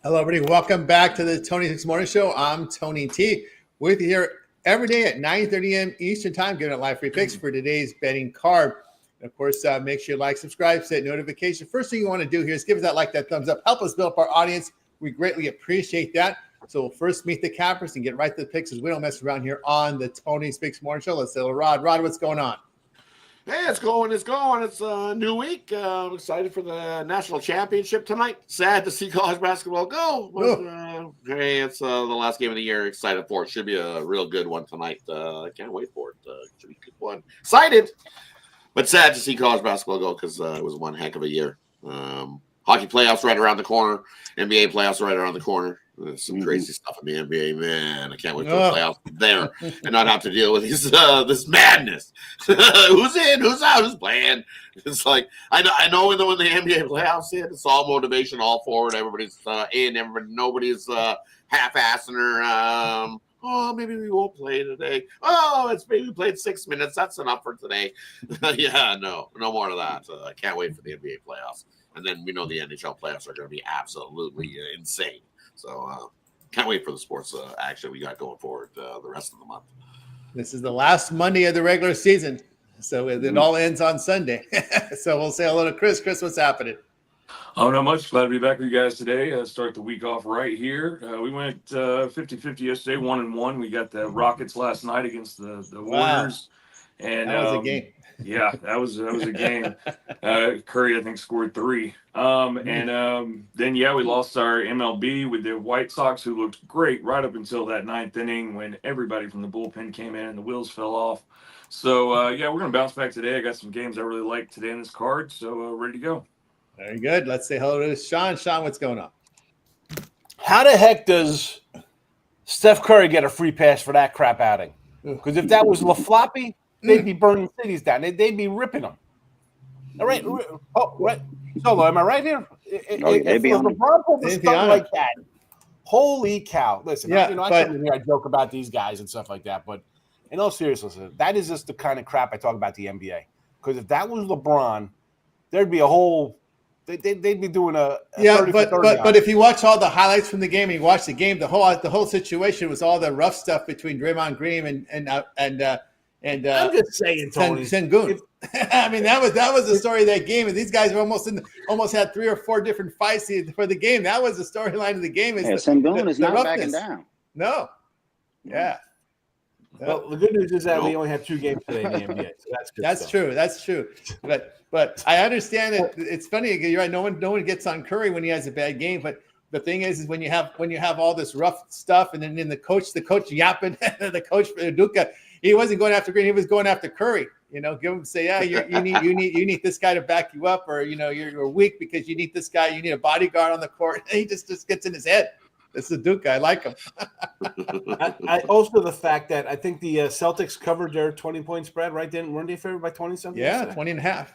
Hello, everybody. Welcome back to the Tony Hicks Morning Show. I'm Tony T. With you here every day at 9:30 a.m. Eastern Time, giving out live free picks for today's betting card. And of course, make sure you like, subscribe, set notification. First thing you want to do here is give us that thumbs up. Help us build up our audience. We greatly appreciate that. So we'll first meet the cappers and get right to the picks as we don't mess around here on the Tony Hicks Morning Show. Let's say hello, Rod. Rod, what's going on? Hey, it's going. It's a new week. I'm excited for the national championship tonight. Sad to see college basketball go. But, hey, it's the last game of the year. Excited for it. Should be a real good one tonight. I can't wait for it. Should be a good one. Excited, but sad to see college basketball go because it was one heck of a year. Hockey playoffs right around the corner. NBA playoffs right around the corner. There's some crazy stuff in the NBA, man. I can't wait for the playoffs there and not have to deal with this madness. Who's in? Who's out? Who's playing? It's like I know when the NBA playoffs hit, it's all motivation, all forward. Everybody's in. Nobody's half-assing or maybe we won't play today. Maybe we played 6 minutes. That's enough for today. No more of that. I can't wait for the NBA playoffs. And then we know the NHL playoffs are going to be absolutely insane. So can't wait for the sports action we got going forward the rest of the month. This is the last Monday of the regular season. So it all ends on Sunday. So we'll say hello to Chris. Chris, what's happening? Oh, not much. Glad to be back with you guys today. Start the week off right here. We went 50-50 yesterday, 1-1. We got the Rockets last night against the Warriors. And that was a game. Yeah, that was a game. Curry, I think, scored 3. Then we lost our MLB with the White Sox, who looked great right up until that 9th inning when everybody from the bullpen came in and the wheels fell off. So, we're going to bounce back today. I got some games I really like today in this card, so ready to go. Very good. Let's say hello to Sean. Sean, what's going on? How the heck does Steph Curry get a free pass for that crap outing? Because if that was LaFloppy, they'd be burning cities down. They'd be ripping them. All right. Oh, right. Solo, am I right here? If LeBron pulled the stuff like that, holy cow. Listen, I come in here, I joke about these guys and stuff like that, but in all seriousness, that is just the kind of crap I talk about the NBA. Because if that was LeBron, there'd be a whole they'd be doing a 30 for 30 but if you watch all the highlights from the game and you watch the game, the whole situation was all the rough stuff between Draymond Green and I'm just saying, Tony. Sengun. I mean, that was the story of that game, and these guys were almost had 3 or 4 different fights for the game. That was the storyline of the game. Sengun is not backing down. No. Yeah. Well, the good news is that we only have 2 games today in the NBA. So that's good. That's true. But I understand that it's funny. You're right. No one gets on Curry when he has a bad game. But the thing is when you have all this rough stuff, and then the coach yapping, the coach Duca, he wasn't going after Green. He was going after Curry. Give him you need this guy to back you up, or you're weak because you need this guy. You need a bodyguard on the court. And he just gets in his head. It's the Duke. I like him. I also the fact that I think the Celtics covered their 20-point spread, right? Weren't they favored by 20 something? Yeah, 20 and a half.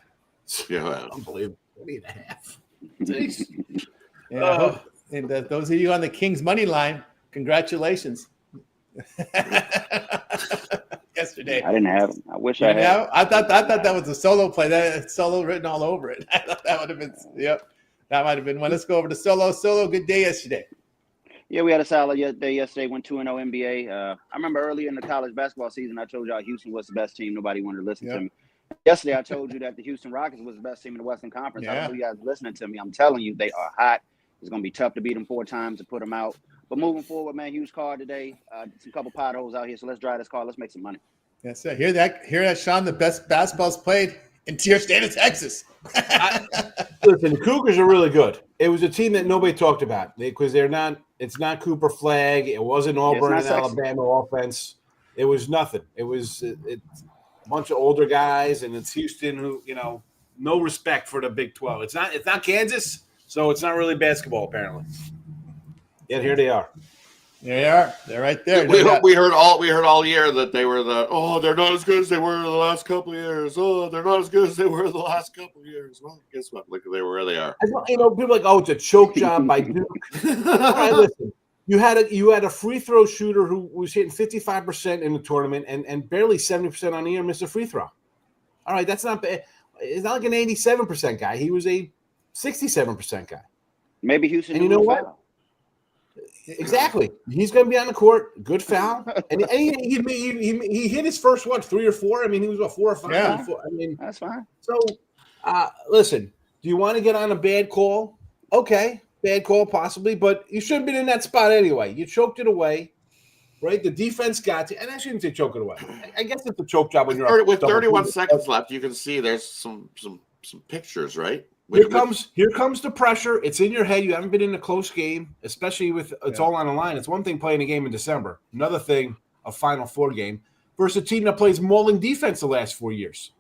Yeah, unbelievable. 20 and a half. Yeah, and those of you on the Kings money line, congratulations. Yesterday, I didn't have them. I wish I had. I thought that was a solo play. That solo written all over it. I thought that would have been. Yep, that might have been one. Let's go over to Solo. Solo, good day yesterday. Yeah, we had a solid day yesterday. Went 2-0 NBA. I remember earlier in the college basketball season, I told y'all Houston was the best team. Nobody wanted to listen to me. Yesterday, I told you that the Houston Rockets was the best team in the Western Conference. I don't know you guys listening to me. I'm telling you, they are hot. It's going to be tough to beat them 4 times to put them out. But moving forward, man, huge card today. Some couple potholes out here. So let's drive this car. Let's make some money. Yes, sir. Hear that, Sean? The best basketball's played in your state of Texas. Listen, the Cougars are really good. It was a team that nobody talked about because they're not. It's not Cooper Flag. It wasn't Auburn and Alabama offense. It was nothing. It was a bunch of older guys, and it's Houston who no respect for the Big 12. It's not Kansas, so it's not really basketball apparently. Yet here they are. There they are. They're right there. We heard all year that they were they're not as good as they were the last couple of years. Oh, they're not as good as they were the last couple of years. Well, guess what? Look, they were where they are. People are like, it's a choke job by Duke. All right, listen. You had a free throw shooter who was hitting 55% in the tournament and barely 70% on the year missed a free throw. All right, that's not bad. It's not like an 87% guy. He was a 67% guy. Maybe Houston. And you know what? Exactly. He's going to be on the court. Good foul. And he hit his first, 3 or 4? I mean, he was, 4 or 5? Yeah. I mean, That's fine. So, listen, do you want to get on a bad call? Okay, bad call possibly, but you should have been in that spot anyway. You choked it away, right? The defense got you, and I shouldn't say choke it away. I guess it's a choke job when you're up With double 31 digits. seconds left, you can see there's some pictures, right? Here comes the pressure. It's in your head. You haven't been in a close game, especially with it's all on the line. It's one thing playing a game in December. Another thing, a Final Four game versus a team that plays mauling defense the last 4 years.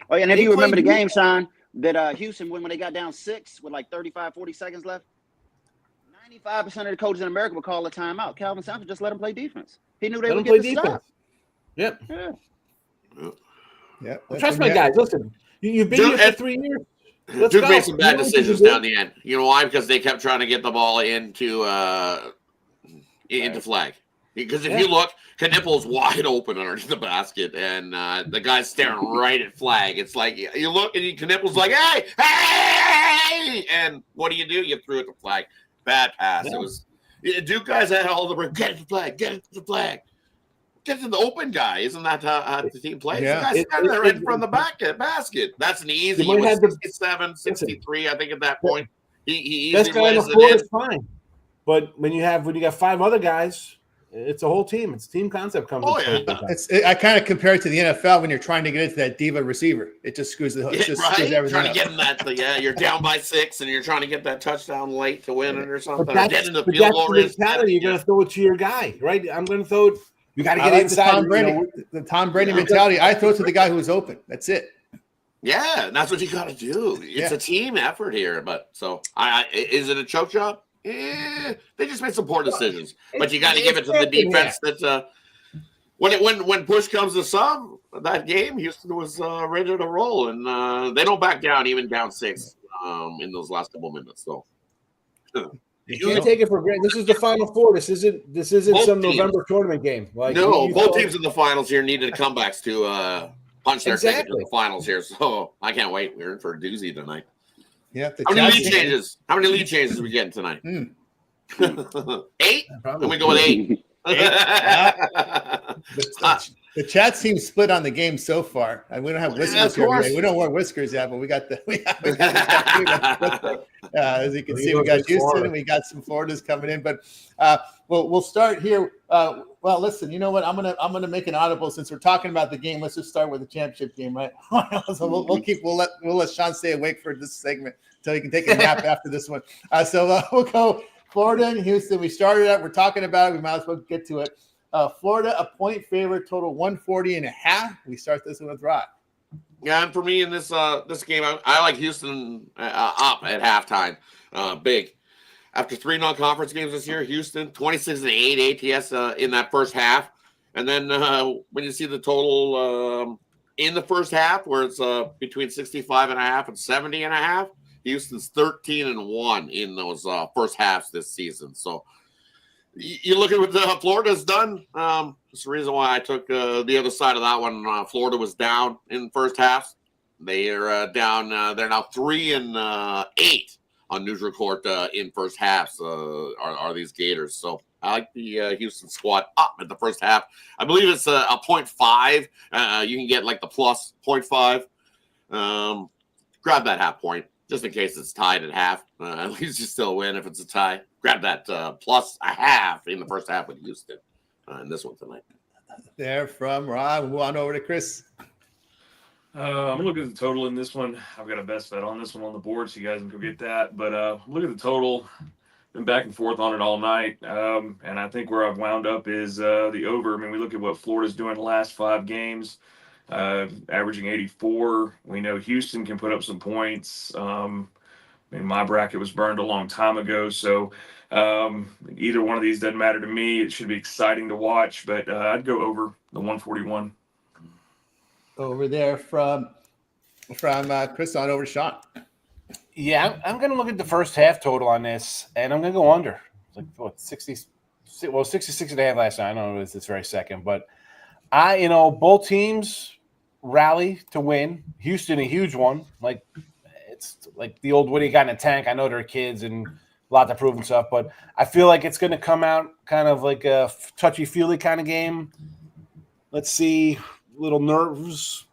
Oh, yeah, and if you remember the game, Sean, that Houston, when they got down 6 with like 35, 40 seconds left, 95% of the coaches in America would call a timeout. Calvin Sampson just let them play defense. He knew they would get the stop. Yep. Yeah. Trust my guys. Listen, you've been here for 3 years. Duke made some bad decisions down the end. You know why? Because they kept trying to get the ball into flag. Because if you look, Knippel's wide open underneath the basket, and the guy's staring right at flag. It's like you look, and Knippel's like, hey! And what do? You threw it to flag. Bad pass. Yeah. It was Duke guys had all the get it to flag, get it to the flag. Get to the open guy. Isn't that how the team plays? Yeah. The guy's standing there right in front of the basket. That's an easy. He was 67, 63, I think, at that point. He easily guy on the floor is fine. But when you got 5 other guys, it's a whole team. It's team concept comes. Oh yeah, I kind of compare it to the NFL when you're trying to get into that diva receiver. It just screws the hook. Screws everything trying up. to get in that. You're down by 6, and you're trying to get that touchdown late to win it or something. But that's the mentality. You're going to throw it to your guy, right? I'm going to throw it. You got to get inside. The Tom Brady mentality. I throw it to the guy who was open. That's it. Yeah, and that's what you got to do. It's a team effort here. But so, is it a choke job? They just made some poor decisions. But you got to give it to the defense. That when push comes to shove, that game Houston was ready to roll, and they don't back down, even down 6 in those last couple minutes. So. You can't take it for granted. This is the Final Four. This isn't both some teams. November tournament game. Both teams in the finals here needed comebacks to punch their ticket to the finals here. So I can't wait. We're in for a doozy tonight. Yeah. How many lead changes? How many lead changes are we getting tonight? 8? Then we go with 8. The chat seems split on the game so far. And we don't have whiskers here today. We don't wear whiskers yet, but we got as you can see, we got Houston and we got some Floridas coming in. But we'll start here. Well, listen, you know what? I'm gonna make an audible since we're talking about the game. Let's just start with the championship game, right? So we'll let Sean stay awake for this segment until he can take a nap after this one. So we'll go Florida and Houston. We started out. We're talking about it. We might as well get to it. Florida, a point favorite, total 140.5. We start this one with Rod. Yeah, and for me in this game, I like Houston up at halftime. Big. After 3 non-conference games this year, Houston 26-8 ATS in that first half. And then when you see the total in the first half, where it's between 65.5 and 70.5, Houston's 13-1 in those first halves this season. So you look at what Florida's done. That's the reason why I took the other side of that one. Florida was down in the first half. They are down. They're now 3-8 on neutral court in first halves. Are these Gators? So I like the Houston squad up at the first half. I believe it's a 0.5. You can get like the plus 0.5. Grab that half point just in case it's tied at half. At least you still win if it's a tie. Grab that plus a half in the first half with Houston in this one tonight. There from Rob. Move on over to Chris. I'm looking at the total in this one. I've got a best bet on this one on the board, so you guys can go get that. But look at the total. Been back and forth on it all night. And I think where I've wound up is the over. I mean, we look at what Florida's doing the last 5 games, averaging 84. We know Houston can put up some points. I mean, my bracket was burned a long time ago, so either one of these doesn't matter to me. It should be exciting to watch, but I'd go over the 141. Over there from Chris on over to Sean. Yeah, I'm going to look at the first half total on this, and I'm going to go under. It's like 66.5 last night. I don't know if it's this very second, but both teams rally to win. Houston, a huge one. It's like the old Woody got in a tank. I know they're kids, and lot to prove and stuff. But I feel like it's going to come out kind of like a touchy-feely kind of game. Let's see, little nerves.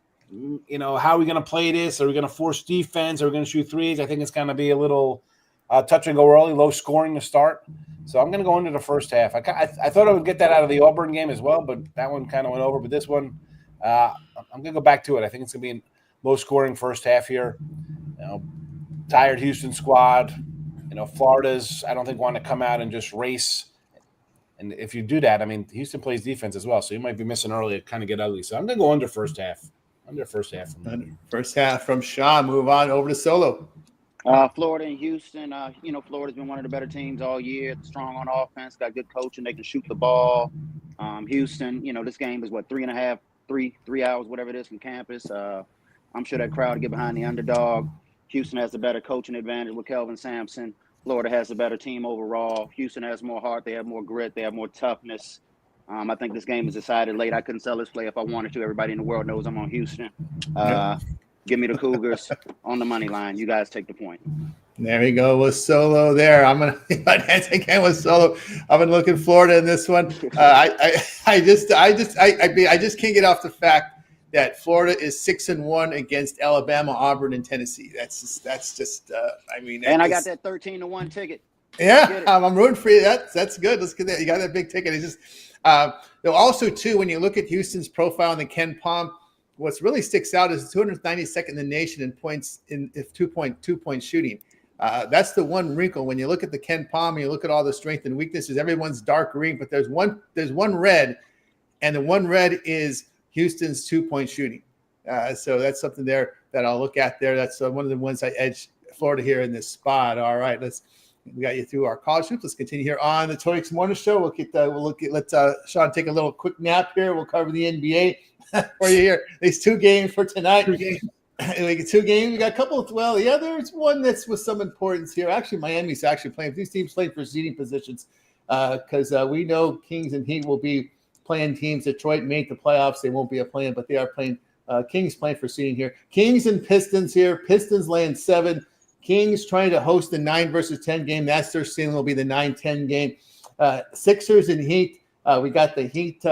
How are we going to play this? Are we going to force defense? Are we going to shoot threes? I think it's going to be a little touch and go early, low scoring to start. So I'm going to go into the first half. I thought I would get that out of the Auburn game as well, but that one kind of went over. But this one, I'm going to go back to it. I think it's going to be a low scoring first half here. Tired Houston squad. Florida's, I don't think, want to come out and just race. And if you do that, I mean, Houston plays defense as well, so you might be missing early. It kind of get ugly. So I'm going to go under first half. First half from Sean. Move on over to Solo. Florida and Houston. Florida's been one of the better teams all year. Strong on offense, got good coaching. They can shoot the ball. Houston, this game is 3 hours, whatever it is, from campus. I'm sure that crowd will get behind the underdog. Houston has the better coaching advantage with Kelvin Sampson. Florida has the better team overall. Houston has more heart. They have more grit. They have more toughness. I think this game is decided late. I couldn't sell this play if I wanted to. Everybody in the world knows I'm on Houston. Give me the Cougars on the money line. You guys take the point. There we go with Solo there. I'm going to take again with Solo. I've been looking Florida in this one. I just can't get off the fact that Florida is 6-1 against Alabama, Auburn, and Tennessee. That's just. And I got that 13-1 ticket. Yeah, I'm rooting for you. That's good. Let's get that. You got that big ticket. It's just also too, when you look at Houston's profile in the Ken Palm, what's really sticks out is 292nd in the nation in points in 2.2-point shooting. That's the one wrinkle when you look at the Ken Palm and you look at all the strength and weaknesses. Everyone's dark green, but there's one red, and the one red is Houston's 2-point shooting. So that's something there that I'll look at there. That's one of the ones I edge Florida here in this spot. All right, we got you through our college hoops. Let's continue here on the Toyx Morning Show. Let Sean take a little quick nap here. We'll cover the NBA for you here. These 2 games for tonight. We get 2 games. We got a couple there's one that's with some importance here. Actually, Miami's actually playing. These teams playing for seeding positions because we know Kings and Heat will be playing teams. Detroit made the playoffs. They won't be playing, but they are playing. Kings playing for seeding here. Kings and Pistons here. Pistons laying 7. Kings trying to host the 9 versus 10 game. That's their ceiling. Will be the 9-10 game. Sixers and Heat. We got the Heat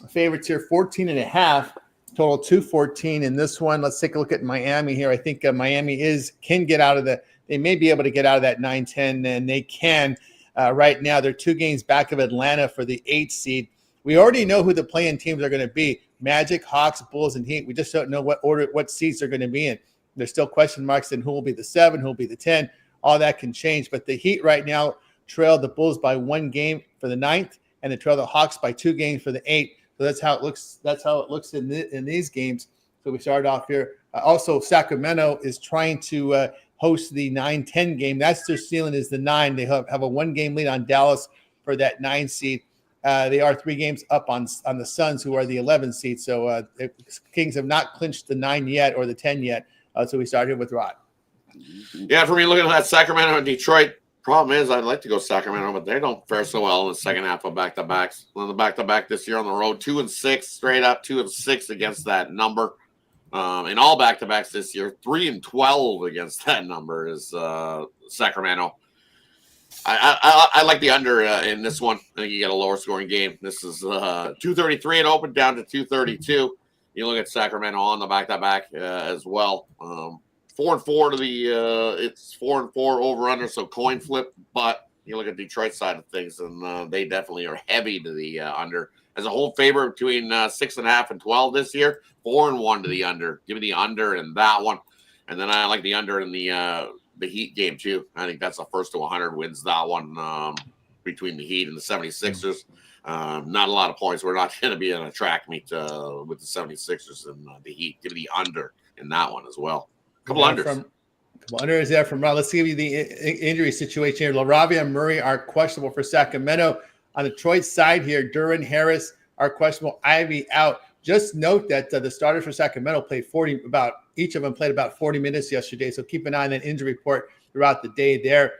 favorites here, 14.5. Total 214 in this one. Let's take a look at Miami here. I think Miami can get out of they may be able to get out of that 9-10, and they can. Right now, they're 2 games back of Atlanta for the 8th seed. We already know who the play-in teams are going to be. Magic, Hawks, Bulls, and Heat. We just don't know what seeds they're going to be in. There's still question marks in who will be the 7, who will be the 10. All that can change. But the Heat right now trail the Bulls by 1 game for the 9th, and they trail the Hawks by 2 games for the 8th. So that's how it looks. That's how it looks in these games. So we started off here. Also, Sacramento is trying to host the 9-10 game. That's their ceiling is the 9. They have a 1-game lead on Dallas for that 9 seed. They are 3 games up on the Suns, who are the 11 seed. So the Kings have not clinched the 9 yet or the 10 yet. So we start here with Rod. Yeah, for me, looking at that Sacramento and Detroit, problem is I'd like to go Sacramento, but they don't fare so well in the second half of back-to-backs. On the back-to-back this year on the road, 2-6 straight up, 2-6 against that number. In all back-to-backs this year, 3-12 against that number is Sacramento. I like the under in this one. I think you get a lower scoring game. This is 233 and open down to 232. You look at Sacramento on the back-to-back as well. 4-4 to the it's 4-4 over under, so coin flip. But you look at Detroit side of things, and they definitely are heavy to the under. As a whole favorite between 6.5 and 12 this year, 4-1 to the under. Give me the under in that one, and then I like the under in the Heat game too. I think that's a first to 100 wins that one between the Heat and the 76ers. Not a lot of points. We're not going to be in a track meet with the 76ers and the Heat. Give me the under in that one as well. Couple unders. Couple unders there from Rod. Let's give you the injury situation here. LaRavia and Murray are questionable for Sacramento. On the Detroit side here, Duran, Harris are questionable. Ivy out. Just note that the starters for Sacramento played each of them played about 40 minutes yesterday. So keep an eye on that injury report throughout the day there.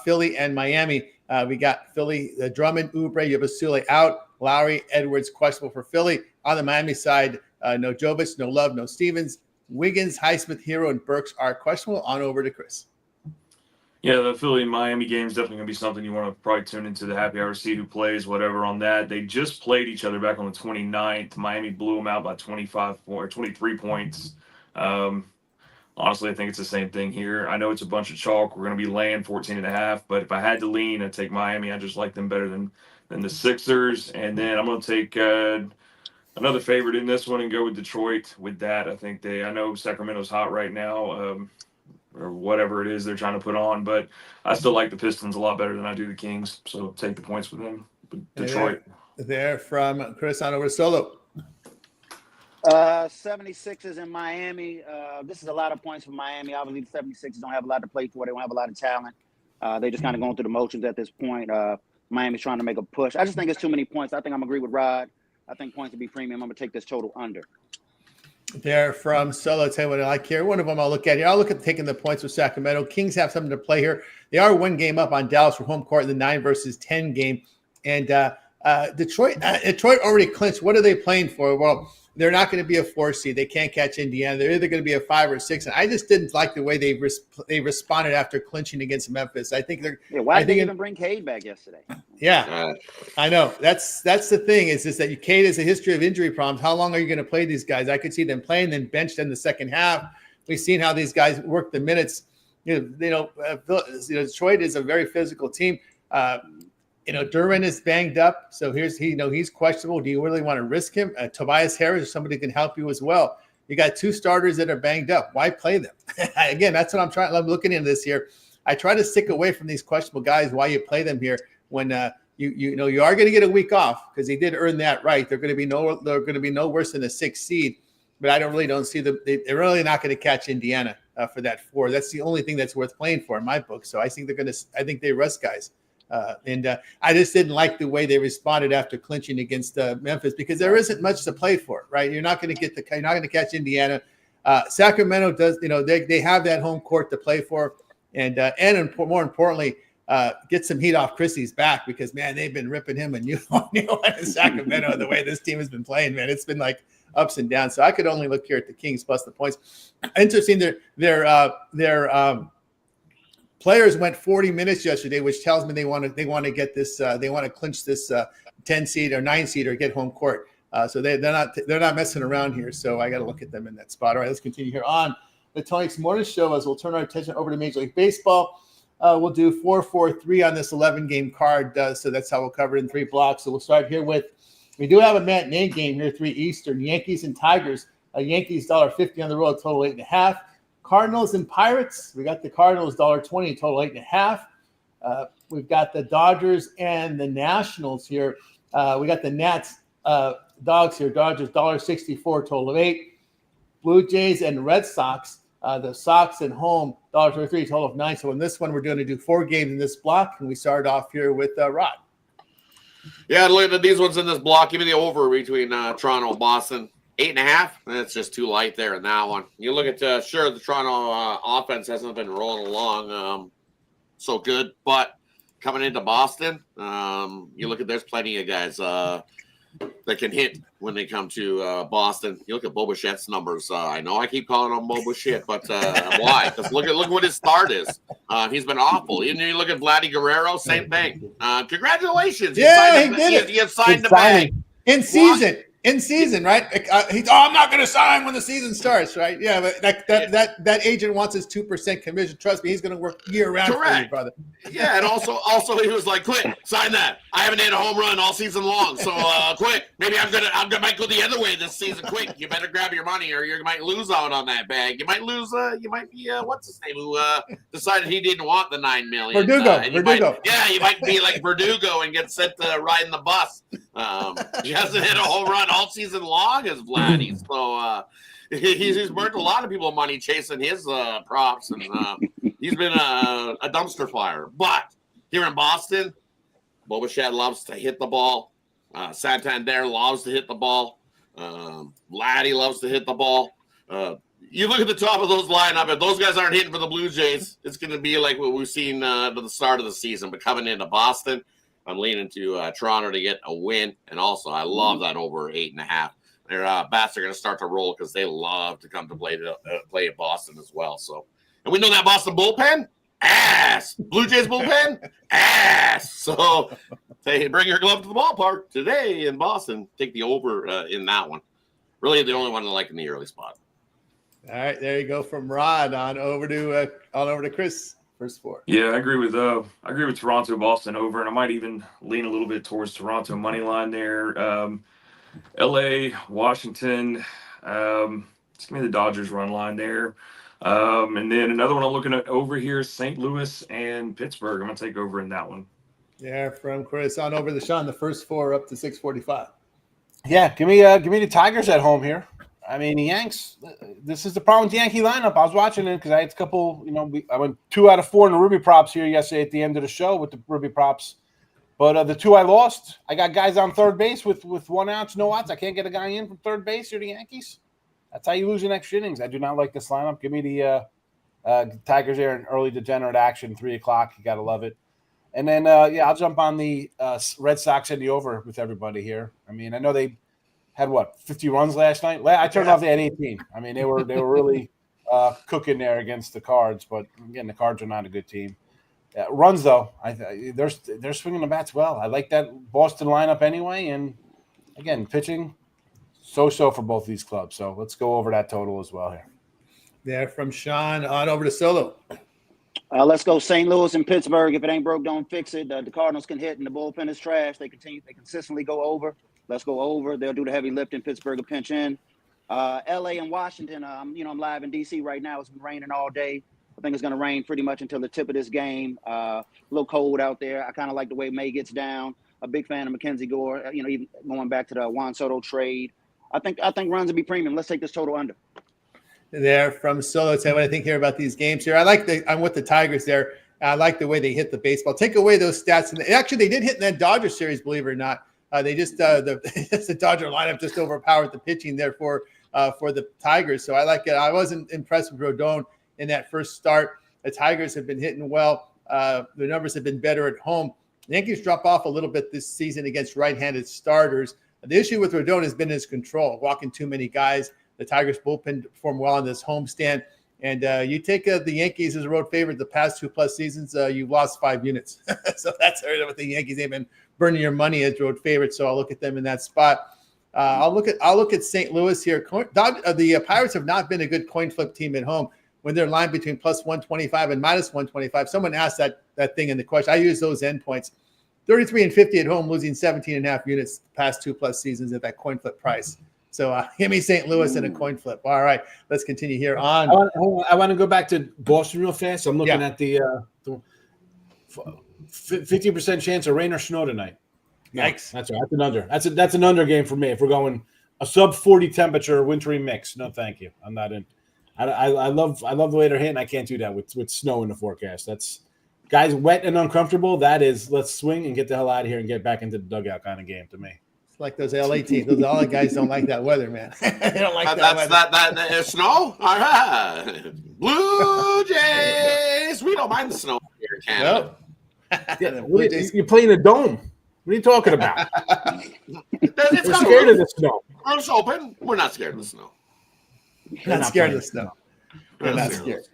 Philly and Miami. We got Philly, Drummond, Oubre, Yabusele out. Lowry, Edwards questionable for Philly. On the Miami side, no Jovic, no Love, no Stevens. Wiggins, Highsmith, Hero, and Burks are questionable. On over to Chris. Yeah, the Philly-Miami game is definitely going to be something you want to probably tune into the happy hour, see who plays, whatever on that. They just played each other back on the 29th. Miami blew them out by 23 points. Honestly, I think it's the same thing here. I know it's a bunch of chalk. We're going to be laying 14.5, but if I had to lean, I'd take Miami. I just like them better than the Sixers. And then I'm going to take another favorite in this one and go with Detroit with that. I know Sacramento's hot right now. Or whatever it is they're trying to put on, but I still like the Pistons a lot better than I do the Kings. So take the points with them. Detroit. There from Chris on over to Solo. 76ers in Miami. This is a lot of points for Miami. Obviously, the 76ers don't have a lot to play for. They don't have a lot of talent. They're just kind of going through the motions at this point. Miami's trying to make a push. I just think it's too many points. I think I'm going to agree with Rod. I think points will be premium. I'm going to take this total under. There from Solo. Tell you what I like here. One of them I'll look at here. I'll look at taking the points with Sacramento. Kings have something to play here. They are one game up on Dallas for home court in the 9 versus 10 game. And Detroit already clinched. What are they playing for? Well, they're not going to be a 4 seed. They can't catch Indiana. They're either going to be a 5 or 6. And I just didn't like the way they responded after clinching against Memphis. I think they're. Yeah, why did they even bring Cade back yesterday? Yeah, I know. That's the thing is that Cade has a history of injury problems. How long are you going to play these guys? I could see them playing, then benched in the second half. We've seen how these guys work the minutes. Detroit is a very physical team. Duran is banged up, so he's questionable. Do you really want to risk him? Tobias Harris, somebody can help you as well. You got 2 starters that are banged up. Why play them? Again, that's what I'm looking into this here. I try to stick away from these questionable guys. Why you play them here when you are going to get a week off because he did earn that right. They're going to be no worse than a 6 seed, but I don't see them. They're really not going to catch Indiana for that 4. That's the only thing that's worth playing for in my book. So I think they rest guys. I just didn't like the way they responded after clinching against Memphis because there isn't much to play for, right? You're not going to catch Indiana. Sacramento does, they have that home court to play for, and more importantly, get some heat off Christie's back because man, they've been ripping him and you in Sacramento the way this team has been playing, man. It's been like ups and downs. So I could only look here at the Kings plus the points. Interesting, their players went 40 minutes yesterday, which tells me they want to get this. They want to clinch this 10 seed or 9 seed or get home court. So they're not messing around here. So I got to look at them in that spot. All right, let's continue here on the Tony's Morning Show as we'll turn our attention over to Major League Baseball. We'll do 4-4-3 on this 11-game card. So that's how we'll cover it in 3 blocks. So we'll start here with. We do have a matinee game here, 3 Eastern. Yankees and Tigers. Yankees $1.50 on the road, total 8.5. Cardinals and Pirates. We got the Cardinals $1.20, total 8.5. We've got the Dodgers and the Nationals here. We got the Nats dogs here. Dodgers $1.64, total of 8. Blue Jays and Red Sox. The Sox at home $1.33, total of 9. So in this one, we're going to do 4 games in this block, and we start off here with Rod. Yeah, looking at these ones in this block, give me the over between Toronto and Boston. 8.5. That's just too light there in that one. You look at the Toronto offense hasn't been rolling along so good, but coming into Boston, you look at there's plenty of guys that can hit when they come to Boston. You look at Bo Bichette's numbers. I know I keep calling him Bo Bichette, but why? Because look what his start is. He's been awful. You look at Vladdy Guerrero, same thing. Congratulations. Yeah, he did it. You signed the bag. In season, right? I'm not going to sign when the season starts, right? Yeah, but that agent wants his 2% commission. Trust me, he's going to work year round for you, brother. Yeah, and also he was like, "Quick, sign that. I haven't hit a home run all season long, so quick. Maybe I might go the other way this season. Quick, you better grab your money, or you might lose out on that bag. You might lose. You might be what's his name who decided he didn't want the $9 million. Verdugo. You might be like Verdugo and get sent to riding the bus. He hasn't hit a home run all season long as Vladdy. So he's burnt a lot of people money chasing his props, and he's been a dumpster fire. But here in Boston, Bo Bichette loves to hit the ball. Santander loves to hit the ball. Vladdy loves to hit the ball. You look at the top of those lineup, if those guys aren't hitting for the Blue Jays, it's going to be like what we've seen at the start of the season. But coming into Boston, I'm leaning to Toronto to get a win. And also, I love that over 8.5. Their bats are going to start to roll because they love to come to play at Boston as well. So, and we know that Boston bullpen, ass. Blue Jays bullpen, ass. So hey, bring your glove to the ballpark today in Boston. Take the over in that one. Really, the only one I like in the early spot. All right, there you go from Rod on over to Chris. First four. Yeah, I agree with Toronto, Boston over, and I might even lean a little bit towards Toronto money line there. LA, Washington, just give me the Dodgers run line there. And then another one I'm looking at over here, St. Louis and Pittsburgh. I'm gonna take over in that one. Yeah, from Chris on over to Sean, the first four up to 645. Yeah, give me the Tigers at home here. I mean, the Yanks. This is the problem with the Yankee lineup. I was watching it because I had a couple. I went 2 out of 4 in the Ruby props here yesterday at the end of the show with the Ruby props. But the 2 I lost, I got guys on third base with 1 ounce, no outs. I can't get a guy in from third base here. The Yankees. That's how you lose in extra innings. I do not like this lineup. Give me the Tigers there in early degenerate action, 3:00. You got to love it. And then I'll jump on the Red Sox and the over with everybody here. I mean, I know they had 50 runs last night. I turned off. They had 18. I mean, they were really cooking there against the Cards. But again, the Cards are not a good team. Runs though, they're swinging the bats well. I like that Boston lineup anyway. And again, pitching so for both these clubs. So let's go over that total as well here. There from Sean on over to Solo. Let's go St. Louis and Pittsburgh. If it ain't broke, don't fix it. The Cardinals can hit, and the bullpen is trash. They consistently go over. Let's go over. They'll do the heavy lifting. Pittsburgh will pinch in. L.A. and Washington. I'm live in D.C. right now. It's been raining all day. I think it's going to rain pretty much until the tip of this game. A little cold out there. I kind of like the way May gets down. A big fan of Mackenzie Gore. Even going back to the Juan Soto trade. I think runs will be premium. Let's take this total under. There from Solo. Say what I think here about these games here. I'm with the Tigers there. I like the way they hit the baseball. Take away those stats, and actually they did hit in that Dodger series, believe it or not. They just the Dodger lineup just overpowered the pitching there for the Tigers. So I like it. I wasn't impressed with Rodon in that first start. The Tigers have been hitting well. The numbers have been better at home. The Yankees drop off a little bit this season against right-handed starters. The issue with Rodon has been his control, walking too many guys. The Tigers bullpen performed well on this homestand. And you take the Yankees as a road favorite the past 2+ seasons, you've lost 5 units. So that's with the Yankees. They've been burning your money as road favorites. So I'll look at them in that spot. I'll look at St. Louis here. The Pirates have not been a good coin flip team at home when they're lined between +125 and -125. Someone asked that thing in the question. I use those endpoints. 33-50 at home, losing 17.5 units the past 2+ seasons at that coin flip price. So give me St. Louis and a coin flip. All right, let's continue here on. I want to go back to Boston real fast. I'm looking at the 50% chance of rain or snow tonight. Yikes. That's right. That's an under. That's an under game for me. If we're going a sub 40 temperature wintry mix, no, thank you. I'm not in. I love the way they're hitting. I can't do that with snow in the forecast. That's guys wet and uncomfortable. That is, let's swing and get the hell out of here and get back into the dugout kind of game to me. It's like those LA teams. Those LA guys don't like that weather, man. They don't like that weather. That snow. All right, Blue Jays. We don't mind the snow here in Canada. Nope. You're playing a dome. What are you talking about? We're scared of the snow. Roof's open. We're not scared of the snow. Not scared of the snow. We're not scared.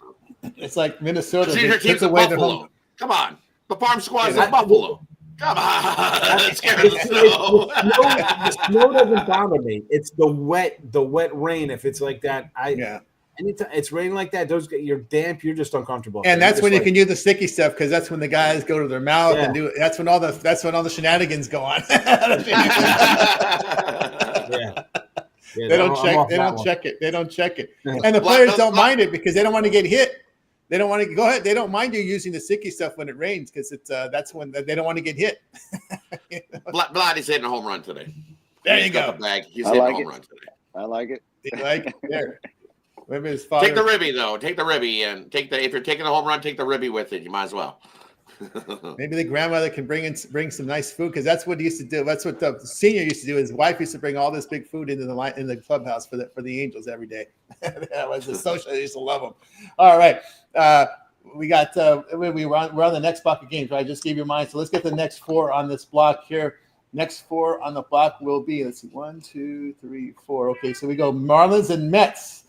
It's like Minnesota. Your team's a Buffalo. Come on. The farm squad's in Buffalo. Come on. Scared of the snow. The snow doesn't bother me. It's the wet rain. If it's like that, anytime it's raining like that, you're damp, you're just uncomfortable. And that's when you can use the sticky stuff, because that's when the guys go to their mouth and do it. That's when all the shenanigans go on. They don't check it. And the players don't mind it because they don't want to get hit. They don't want to go ahead. They don't mind you using the sticky stuff when it rains because it's that's when they don't want to get hit. Vladdy's hitting a home run today. There you go. He's hitting a home run today. I like it. You like it? There. Maybe his father. Take the ribby though. Take the ribby and if you're taking a home run, take the ribby with it. You might as well. Maybe the grandmother can bring some nice food, because that's what he used to do. That's what the senior used to do. His wife used to bring all this big food into the clubhouse for the Angels every day. That was the social. They used to love them. All right, we got we're on the next block of games. Right? I just gave you mine. So let's get the next 4 on this block here. Next 4 on the block will be, let's see, 1, 2, 3, 4. Okay, so we go Marlins and Mets.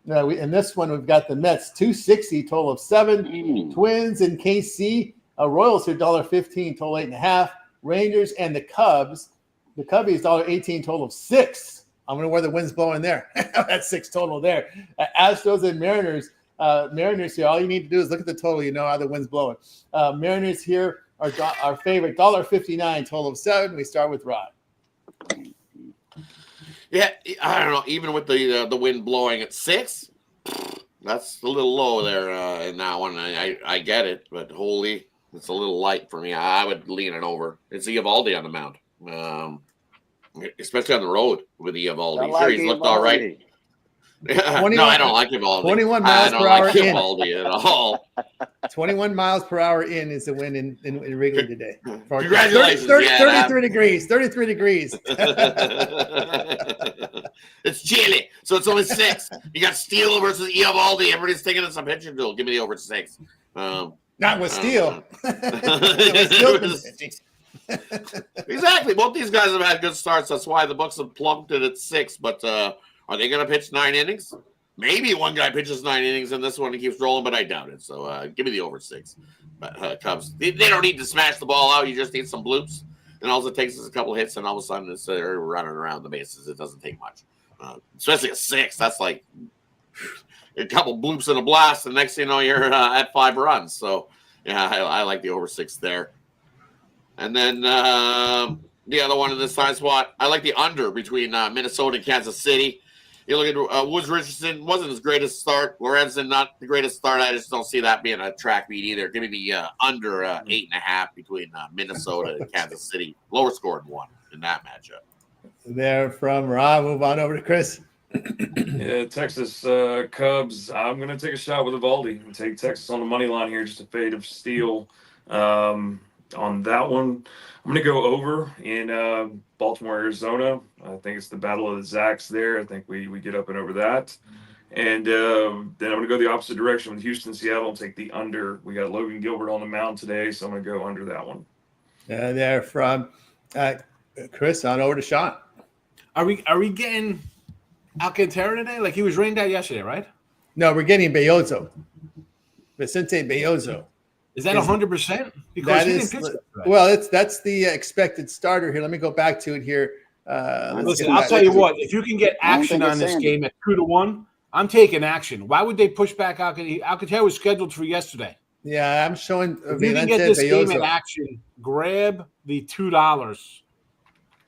In this one, we've got the Mets 260, total of 7. Twins and KC, Royals here $1.15, total 8.5. Rangers and the Cubs. The Cubbies $1.18, total of 6. I'm going to where the wind's blowing there. That's 6 total there. Astros and Mariners. Mariners here, all you need to do is look at the total. You know how the wind's blowing. Mariners here are our favorite, $1.59, total of 7. We start with Rod. Yeah, I don't know. Even with the wind blowing at 6, that's a little low there in that one. I get it, but holy, it's a little light for me. I would lean it over. It's Eovaldi on the mound, especially on the road with Eovaldi. Sure, he's looked all right. No, I don't like Eovaldi. 21 miles per hour in. Eovaldi at all. 21 miles per hour in is the wind in Wrigley today. Congratulations. 33 degrees. 33 degrees. It's chilly, so it's only 6. You got Steele versus Eovaldi. Everybody's thinking it's a pitching duel. Give me the over 6. Not with Steele. Exactly. Both these guys have had good starts. That's why the Bucks have plunked it at 6. But are they going to pitch 9 innings? Maybe one guy pitches 9 innings and this one he keeps rolling, but I doubt it. So give me the over 6. Cubs. They don't need to smash the ball out. You just need some bloops. And all it takes is a couple hits, and all of a sudden they're running around the bases. It doesn't take much. Especially a 6. That's like a couple bloops and a blast. And next thing you know, you're at 5 runs. So, yeah, I like the over 6 there. And then the other one in this side spot, I like the under between Minnesota and Kansas City. You look at Woods Richardson, wasn't his greatest start. Lorenzen, not the greatest start. I just don't see that being a track meet either. Give me the under 8.5 between Minnesota and Kansas City. Lower scored 1 in that matchup. There from Rob. Move on over to Chris. Yeah, Texas Cubs. I'm going to take a shot with Eovaldi and take Texas on the money line here, just a fade of Steele. On that one, I'm going to go over in Baltimore, Arizona. I think it's the battle of the Zacks there. I think we get up and over that. And then I'm going to go the opposite direction with Houston, Seattle, and take the under. We got Logan Gilbert on the mound today, so I'm going to go under that one. There from Chris on over to Sean. Are we getting Alcantara today? Like he was rained out yesterday, right? No, we're getting Belloso. Vicente Belloso. Is that 100%? Because that he is, didn't pitch that well, that's the expected starter here. Let me go back to it here. Listen, I'll tell you what. If you can get action on this game at 2-1, I'm taking action. Why would they push back Alcantara? Alcantara was scheduled for yesterday. Yeah, I'm showing. If you can get this game at action, grab the $2.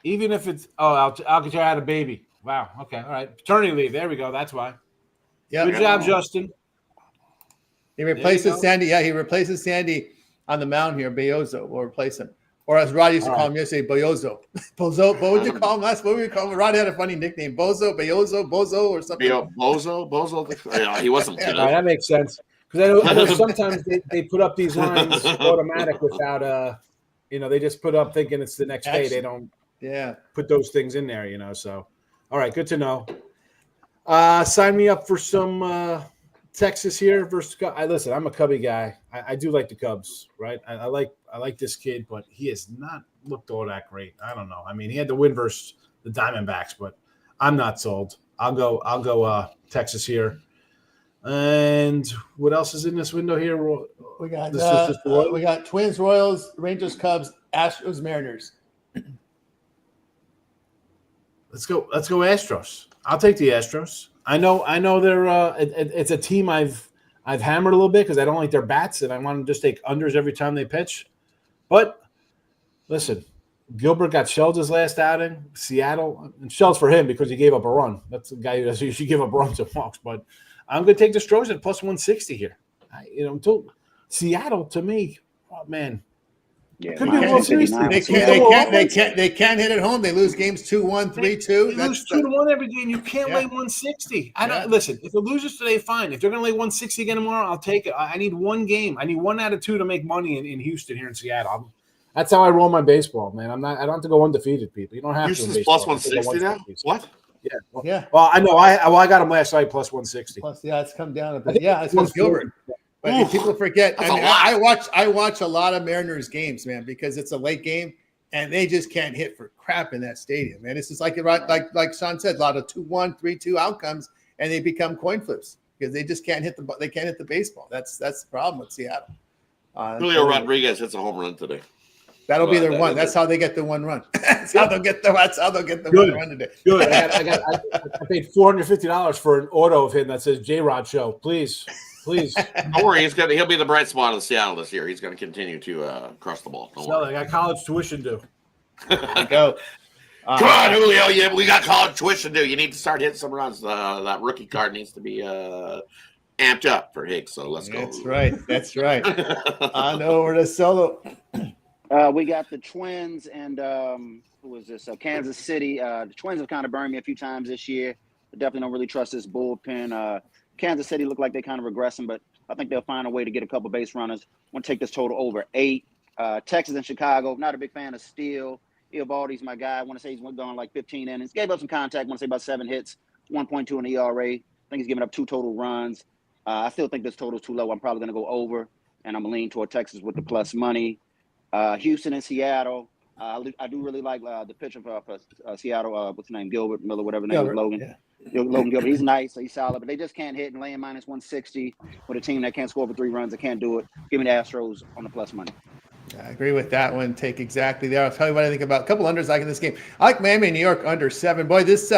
Even if it's Alcantara had a baby. Wow. Okay. All right. Paternity leave. There we go. That's why. Yep. Good job, Justin. He replaces Sandy. Yeah, he replaces Sandy on the mound here. Belloso will replace him. Or as Rod used to call him yesterday, Boyozo. Bozo. What would you call him last? What would you call him? Rod had a funny nickname. Bozo, Belloso, Bozo, or something. Bozo. Yeah, he wasn't good. Right, that makes sense. Because I know sometimes they put up these lines automatic without they just put up thinking it's the next day. They don't put those things in there, so all right, good to know. Sign me up for some Texas here versus listen, I'm a Cubby guy. I do like the Cubs, right? I like this kid, but he has not looked all that great. I don't know. I mean, he had the win versus the Diamondbacks, but I'm not sold. I'll go Texas here. And what else is in this window here? We got Twins, Royals, Rangers, Cubs, Astros, Mariners. Let's go Astros. I'll take the Astros. I know they're it's a team I've hammered a little bit because I don't like their bats and I want to just take unders every time they pitch. But listen, Gilbert got shelled his last outing. Seattle, and shelled for him because he gave up a run. That's the guy who doesn't usually give up runs and walks. But I'm going to take the Stros at plus 160 here. Until Seattle, to me, oh man. Yeah, could be World Series. They can't hit at home. They lose games 2-1, 3-2. They lose 2-1 every game. You can't lay 160. Listen. If it loses today, fine. If they're going to lay 160 again tomorrow, I'll take it. I need one game. I need 1 out of 2 to make money in Houston here in Seattle. That's how I roll my baseball, man. I don't have to go undefeated, people. You don't have Houston's to. Houston's plus 160 now. What? Yeah. Well, I know. I got him last night plus 160. Plus, it's come down a bit. Yeah, it's because Gilbert. But people forget. I watch a lot of Mariners games, man, because it's a late game and they just can't hit for crap in that stadium, man. It's just like Sean said, a lot of 2-1, 3-2 outcomes, and they become coin flips because they just can't hit the baseball. That's the problem with Seattle. Julio Rodriguez hits a home run today. That'll be their one. That's how they get the one run. That's how they'll get the one run today. Good. I paid $450 for an auto of him that says J-Rod Show. Please. Don't worry, he'll be the bright spot of Seattle this year. He's going to continue to cross the ball. So I got college tuition due. Go. Come on, Julio. Yeah, we got college tuition due. You need to start hitting some runs. That rookie card needs to be amped up for Higgs. So let's go. That's right. On over to Solo. We got the Twins and who was this? Kansas City. The Twins have kind of burned me a few times this year. I definitely don't really trust this bullpen. Kansas City look like they're kind of regressing, but I think they'll find a way to get a couple base runners. I want to take this total over 8. Texas and Chicago. Not a big fan of Steele. Eovaldi's my guy. I want to say he's gone like 15 innings. Gave up some contact. I want to say about 7 hits, 1.2 in the ERA. I think he's given up 2 total runs. I still think this total is too low. I'm probably going to go over, and I'm going to lean toward Texas with the plus money. Houston and Seattle. I do really like the pitcher for Seattle. What's his name? Gilbert Miller, whatever name is Logan. Yeah. Logan Gilbert. He's nice. He's solid, but they just can't hit and laying minus 160 with a team that can't score for 3 runs. They can't do it. Give me the Astros on the plus money. I agree with that one. Take exactly there. I'll tell you what I think about a couple unders like in this game. I like Miami and New York under 7. Boy, this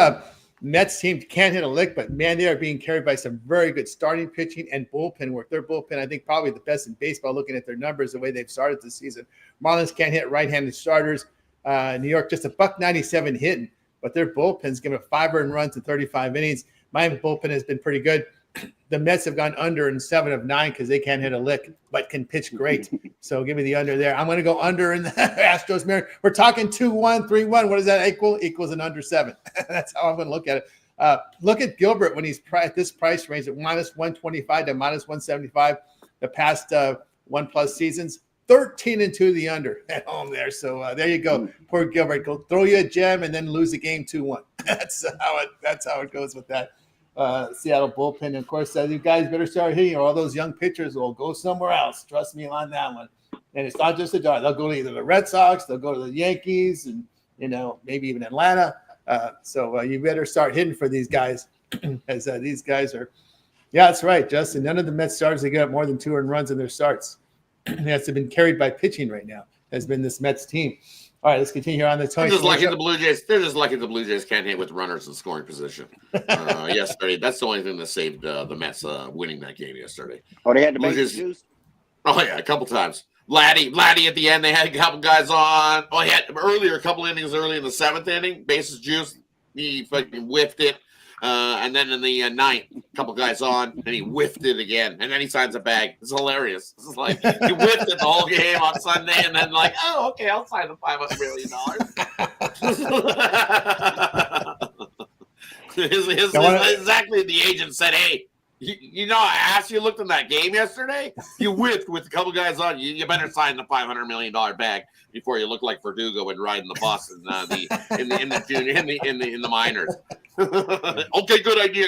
Mets team can't hit a lick, but man, they are being carried by some very good starting pitching and bullpen work. Their bullpen, I think, probably the best in baseball. Looking at their numbers, the way they've started this season, Marlins can't hit right-handed starters. New York just a $197 hitting, but their bullpen's given up 5 earned runs in 35 innings. Miami bullpen has been pretty good. The Mets have gone under in 7 of 9 because they can't hit a lick, but can pitch great. So give me the under there. I'm going to go under in the Astros. We're talking 2-1, 3-1. What does that equal? Equals an under 7. That's how I'm going to look at it. Look at Gilbert when he's at this price range at minus 125 to minus 175. The past 1+ seasons, 13-2 the under at home there. So there you go. Poor Gilbert. Go throw you a gem and then lose the game 2-1. That's how it goes with that. Seattle bullpen. And of course, you guys better start hitting, or all those young pitchers will go somewhere else. Trust me on that one. And it's not just a Dodgers. They'll go to either the Red Sox, they'll go to the Yankees, and maybe even Atlanta. So you better start hitting for these guys, as these guys are. Yeah, that's right, Justin. None of the Mets starters they get up more than 2 earned runs in their starts. That's been carried by pitching right now. Has been this Mets team. All right, let's continue here on the Tony. They're just lucky the Blue Jays can't hit with runners in scoring position. Yesterday, that's the only thing that saved the Mets winning that game yesterday. Oh, they had the bases juice? Oh yeah, a couple times. Laddie at the end, they had a couple guys on. Oh, he had a couple innings early in the 7th inning, bases juice. He fucking whiffed it. And then in the 9th, a couple guys on, and he whiffed it again. And then he signs a bag. It's hilarious. This is like he whiffed it the whole game on Sunday, and then like, oh, okay, I'll sign the $500 million. Exactly. The agent said, "Hey, I asked you looked in that game yesterday. You whiffed with a couple guys on. You better sign the $500 million bag before you look like Verdugo and riding the bus in the minors." Okay, good idea.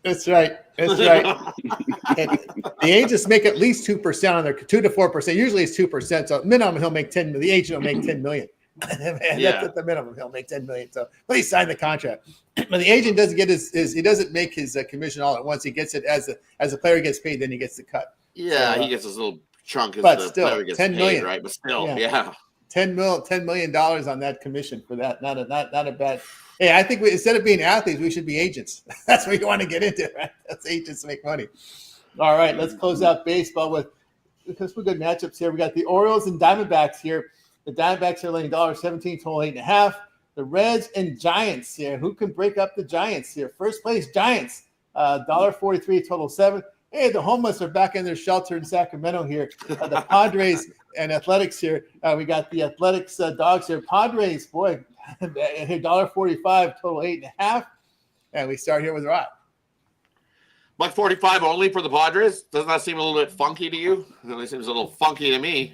That's right. And the agents make at least 2% on their 2 to 4%. Usually it's 2%. So minimum he'll make 10. The agent will make 10 million. That's at the minimum. He'll make 10 million. So, but he signed the contract. But the agent doesn't get he doesn't make his commission all at once. He gets it as a player gets paid, then he gets the cut. Yeah, so, he gets his little chunk as but the still, player gets 10 paid, million. Right? But still, yeah. $10 million on that commission for that. Not a bad. Hey, I think instead of being athletes, we should be agents. That's what you want to get into, right? That's agents make money. All right, let's close out baseball with some good matchups here. We got the Orioles and Diamondbacks here. The Diamondbacks are laying $1.17, total 8.5. The Reds and Giants here. Who can break up the Giants here? First place Giants, $1.43, total 7. Hey, the homeless are back in their shelter in Sacramento here. The Padres and Athletics here. We got the Athletics dogs here. Padres, boy, $1.45, total 8.5. And we start here with Rod. $1.45 only for the Padres. Doesn't that seem a little bit funky to you? It only seems a little funky to me.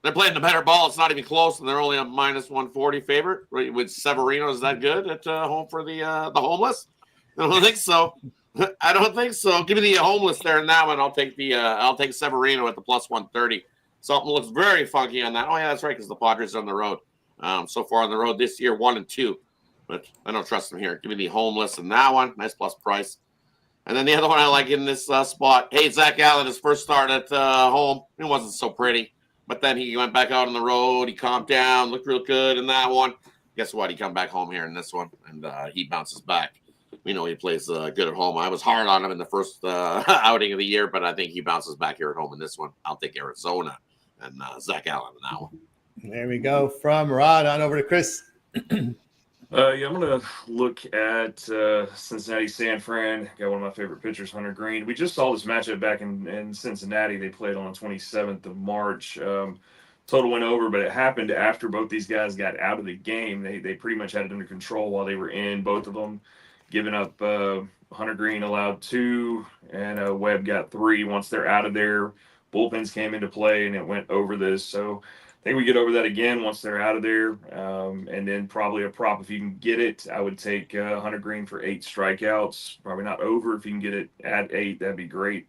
They're playing the better ball. It's not even close, and they're only a minus 140 favorite. Right, with Severino, is that good at home for the homeless? I don't think so. I don't think so. Give me the homeless there and that one. I'll take Severino at the plus 130. Something looks very funky on that. Oh yeah, that's right, because the Padres are on the road. So far on the road this year, 1-2. but I don't trust him here. Give me the homeless in that one. Nice plus price. And then the other one I like in this spot, hey, Zach Allen, his first start at home, it wasn't so pretty. But then he went back out on the road. He calmed down, looked real good in that one. Guess what? He come back home here in this one, and he bounces back. We know he plays good at home. I was hard on him in the first outing of the year, but I think he bounces back here at home in this one. I'll take Arizona and Zach Allen in that one. There we go. From Rod on over to Chris. I'm going to look at Cincinnati San Fran. Got one of my favorite pitchers, Hunter Green. We just saw this matchup back in Cincinnati. They played on the 27th of March. Total went over, but it happened after both these guys got out of the game. They pretty much had it under control while they were in, both of them. Giving up, Hunter Green allowed 2, and Webb got 3. Once they're out of there, bullpens came into play, and it went over this. So I think we get over that again once they're out of there. And then probably a prop if you can get it. I would take Hunter Green for 8 strikeouts. Probably not over. If you can get it at 8, that'd be great.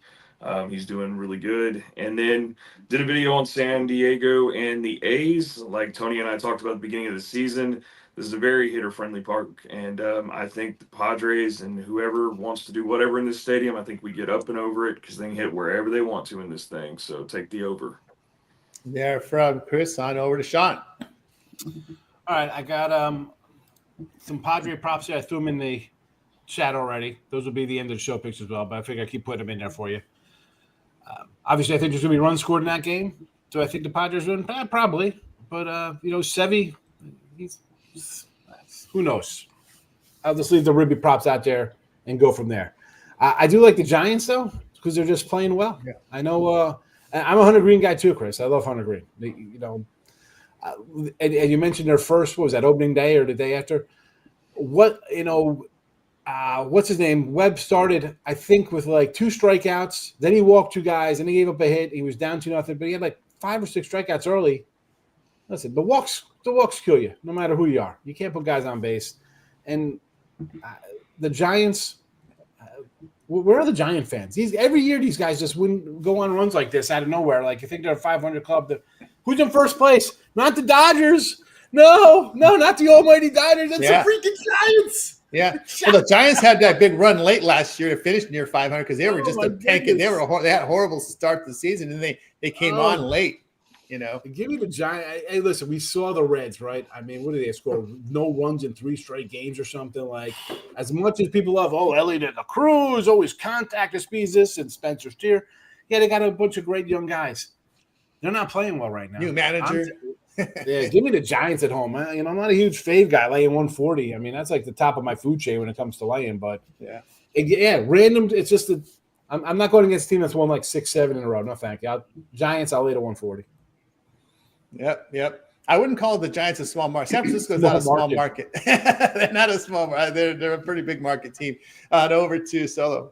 He's doing really good. And then did a video on San Diego and the A's. Like Tony and I talked about at the beginning of the season, this is a very hitter-friendly park. And I think the Padres and whoever wants to do whatever in this stadium, I think we get up and over it because they can hit wherever they want to in this thing. So take the over. There from Chris on over to Sean. All right, I got some Padre props here. I threw them in the chat already. Those will be the end of the show picks as well, but I figure I keep putting them in there for you. Obviously, I think there's going to be runs scored in that game. Do I think the Padres win? Probably. But, Sevy, who knows? I'll just leave the Ribby props out there and go from there. I do like the Giants, though, because they're just playing well. Yeah. I know I'm a Hunter Green guy, too, Chris. I love Hunter Green. And you mentioned their first, what was that, opening day or the day after? What's his name? Webb started, I think, with like 2 strikeouts. Then he walked 2 guys. Then he gave up a hit. He was down 2-0, but he had like 5 or 6 strikeouts early. Listen, the walks kill you, no matter who you are. You can't put guys on base. And the Giants, where are the Giant fans? Every year these guys just wouldn't go on runs like this out of nowhere. Like you think they're a 500 club. Who's in first place? Not the Dodgers. No, not the almighty Dodgers. That's the freaking Giants. Yeah, well, the Giants had that big run late last year to finish near 500 because they were just a tanking. They had a horrible start to the season, and they came on late. Give me the Giants. Hey, listen, we saw the Reds, right? I mean, what did they score? No runs in 3 straight games or something. Like, as much as people love, Elliott and the Cruz, always contact the speeds this and Spencer Steer. Yeah, they got a bunch of great young guys. They're not playing well right now. New manager. Yeah, give me the Giants at home. I'm not a huge fave guy laying 140. I mean, that's like the top of my food chain when it comes to laying. But random. It's just I'm not going against a team that's won like 6-7 in a row. No, thank you. Giants, I'll lay to 140. Yep. I wouldn't call the Giants a small market. San Francisco's not a small market. They're not a small market. They're a pretty big market team. Over to Solo.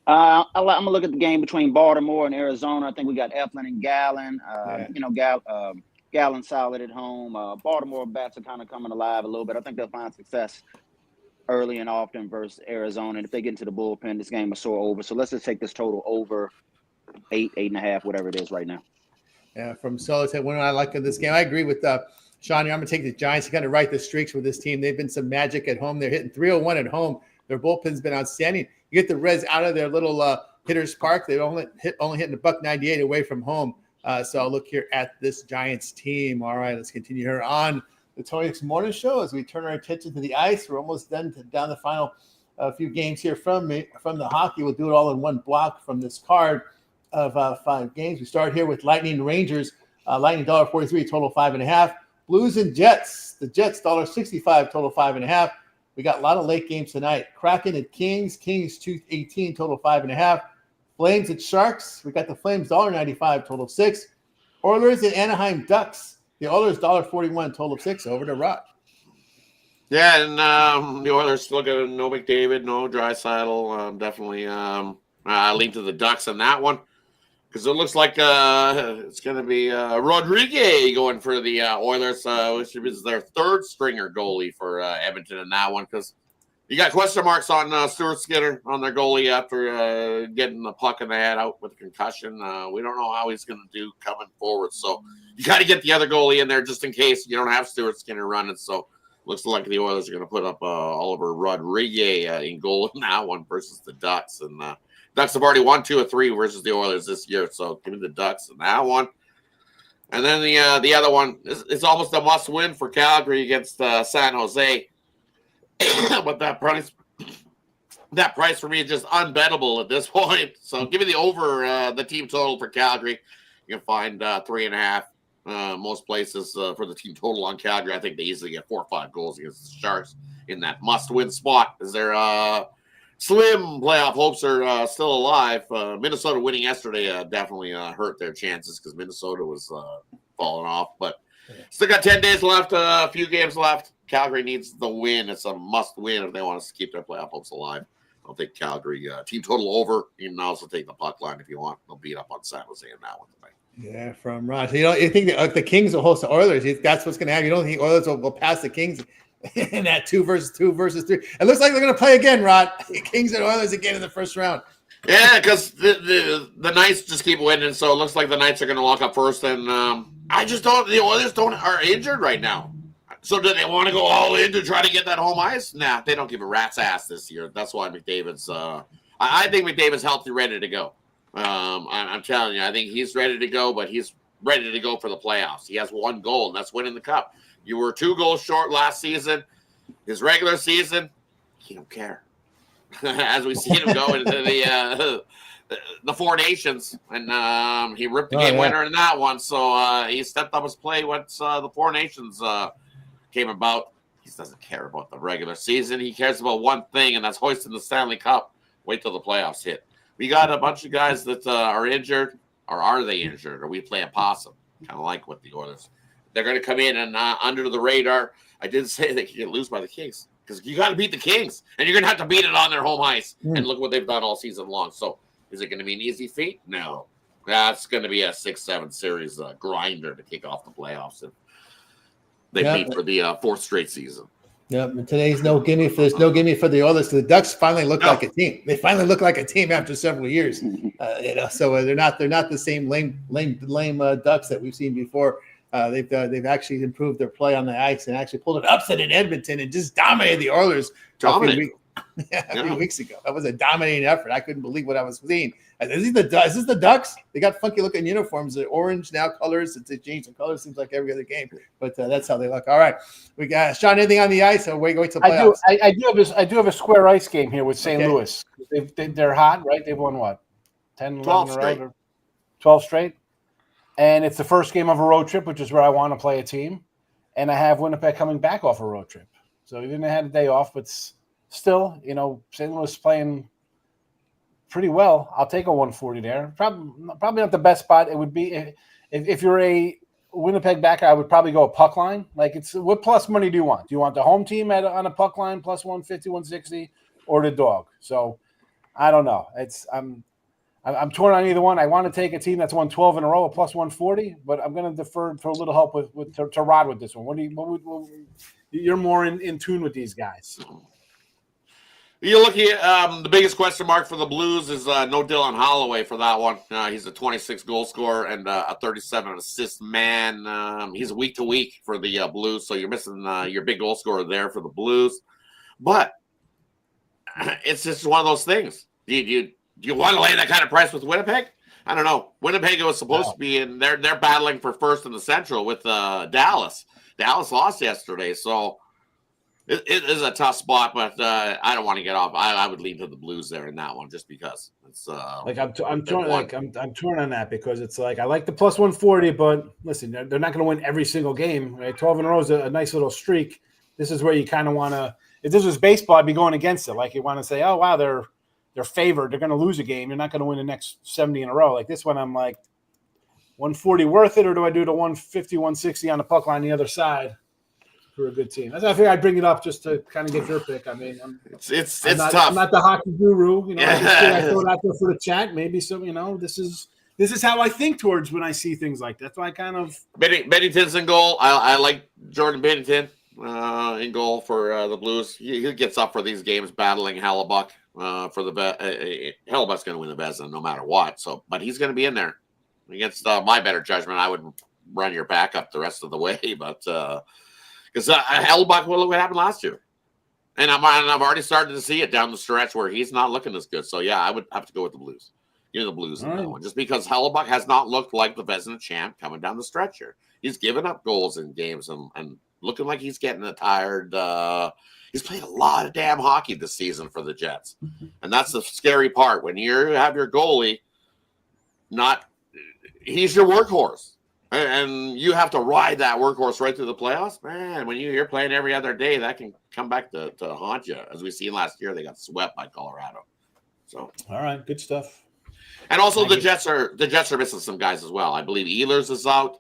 I'm gonna look at the game between Baltimore and Arizona. I think we got Eflin and Gallen. Gallen solid at home. Baltimore bats are kind of coming alive a little bit. I think they'll find success early and often versus Arizona. And if they get into the bullpen, this game will soar over. So let's just take this total over 8.5, whatever it is right now. Yeah, from Solo said, what do I like in this game? I agree with Sean here. I'm going to take the Giants to kind of right the streaks with this team. They've been some magic at home. They're hitting 301 at home. Their bullpen's been outstanding. You get the Reds out of their little hitter's park. They're only hitting $198 away from home. So I'll look here at this Giants team. All right, let's continue here on the Tony X Morning Show as we turn our attention to the ice. We're almost done down the final few games here from the hockey. We'll do it all in one block from this card of 5 games. We start here with Lightning Rangers. Lightning $1.43, total 5.5. Blues and Jets. The Jets $1.65, total 5.5. We got a lot of late games tonight. Kraken at Kings. Kings $2.18, total 5.5. Flames at Sharks. We got the Flames $1.95, total 6. Oilers at Anaheim Ducks. The Oilers $1.41, total 6. Over to Rock. Yeah, and the Oilers still got no McDavid, no Draisaitl. Definitely I lean to the Ducks on that one because it looks like it's going to be Rodriguez going for the Oilers, which is their 3rd stringer goalie for Edmonton in that one because you got question marks on Stuart Skinner on their goalie after getting the puck in the head out with a concussion. We don't know how he's going to do coming forward, so you got to get the other goalie in there just in case you don't have Stuart Skinner running. So Looks like the Oilers are going to put up Oliver Rodriguez in goal in that one versus the Ducks. And Ducks have already won 2 of 3 versus the Oilers this year. So give me the Ducks in that one. And then the other one, it's almost a must-win for Calgary against San Jose. But that price for me is just unbettable at this point. So give me the over the team total for Calgary. You can find 3.5 most places for the team total on Calgary. I think they easily get 4 or 5 goals against the Sharks in that must-win spot. Is there slim playoff hopes are still alive? Minnesota winning yesterday definitely hurt their chances because Minnesota was falling off. But still got 10 days left, a few games left. Calgary needs the win. It's a must-win if they want to keep their playoff hopes alive. I'll take Calgary team total over. You can also take the puck line if you want. They'll beat up on San Jose in that one tonight. Yeah, from Ron. So, you think the Kings will host the Oilers? That's what's going to happen. You don't think Oilers will pass the Kings in that 2 versus 3? It looks like they're going to play again, Rod. Kings and Oilers again in the first round. Yeah, because the Knights just keep winning, so it looks like the Knights are going to lock up first. And I just don't. The Oilers are injured right now. So do they want to go all in to try to get that home ice? Nah, they don't give a rat's ass this year. That's why McDavid's. I think McDavid's healthy, ready to go. I'm telling you, I think he's ready to go, but he's ready to go for the playoffs. He has 1 goal, and that's winning the cup. You were 2 goals short last season. His regular season, he don't care. As we see him go into the 4 Nations, and he ripped the game winner in that one. So he stepped up his play once the 4 Nations came about. He doesn't care about the regular season. He cares about one thing, and that's hoisting the Stanley Cup. Wait till the playoffs hit. We got a bunch of guys that are injured, or are they injured, or we play a possum, kind of like with the Oilers. They're going to come in and under the radar. I did say they could lose by the Kings because you got to beat the Kings, and you're going to have to beat it on their home ice. And look what they've done all season long. So is it going to be an easy feat? No. That's going to be a 6-7 series grinder to kick off the playoffs. And they meet for the 4th straight season. Yeah, today's no gimme for this. No gimme for the Oilers. The Ducks finally look like a team. They finally look like a team after several years. So they're not the same lame Ducks that we've seen before. They've actually improved their play on the ice and actually pulled an upset in Edmonton and just dominated the Oilers. A few weeks ago. That was a dominating effort. I couldn't believe what I was seeing. Is this the Ducks? They got funky looking uniforms. They're orange now colors. It's changed the colors. Seems like every other game, but that's how they look. All right, we got Sean. Anything on the ice? Or wait till playoffs? I do have a square ice game here with St. Louis. They're hot, right? They've won what? 10, 11 in a row? 12 straight. And it's the first game of a road trip, which is where I want to play a team. And I have Winnipeg coming back off a road trip. So even they had a day off, but still, St. Louis playing pretty well. I'll take a 140 there. Probably not the best spot. It would be if you're a Winnipeg backer, I would probably go a puck line. Like, it's what plus money do you want? Do you want the home team on a puck line plus 150, 160, or the dog? So I don't know. I'm torn on either one. I want to take a team that's won 12 in a row, a plus 140, but I'm going to defer for a little help to Rod with this one. You're more in tune with these guys. You're looking at the biggest question mark for the Blues is no Dylan Holloway for that one. He's a 26 goal scorer and a 37 assist man. He's week to week for the Blues, so you're missing your big goal scorer there for the Blues. But it's just one of those things. Do you want to lay that kind of price with Winnipeg? I don't know. Winnipeg was supposed to be in. They're battling for first in the Central with Dallas. Dallas lost yesterday, so it is a tough spot. But I don't want to get off. I would lean to the Blues there in that one just because it's I'm torn. I'm torn on that because it's like I like the plus 140, but listen, they're not going to win every single game. Right? 12 in a row is a nice little streak. This is where you kind of want to. If this was baseball, I'd be going against it. Like you want to say, oh wow, they're favored. They're going to lose a game. You're not going to win the next 70 in a row. Like this one, I'm like, 140 worth it, or do I do the 150, 160 on the puck line the other side for a good team? That's why I figured I'd bring it up just to kind of get your pick. I mean, it's tough. I'm not the hockey guru. I throw it out there for the chat. Maybe some, this is how I think towards when I see things like that. That's why I kind of Bennington's in goal. I like Jordan Bennington in goal for the Blues. He gets up for these games battling Hellebuck. For the Hellebuck's going to win the Vezina no matter what. So, but he's going to be in there against my better judgment. I would run your backup the rest of the way, but Because Hellebuck, well, look what happened last year. And I've already started to see it down the stretch where he's not looking as good. So, yeah, I would have to go with the Blues. The Blues in that one. Just because Hellebuck has not looked like the Vezina champ coming down the stretch here. He's given up goals in games and looking like he's getting tired. He's played a lot of damn hockey this season for the Jets. And that's the scary part. When you have your goalie, he's your workhorse. And you have to ride that workhorse right through the playoffs. Man, when you're playing every other day, that can come back to haunt you. As we seen last year, they got swept by Colorado. So, all right, good stuff. And also the Jets are missing some guys as well. I believe Ehlers is out,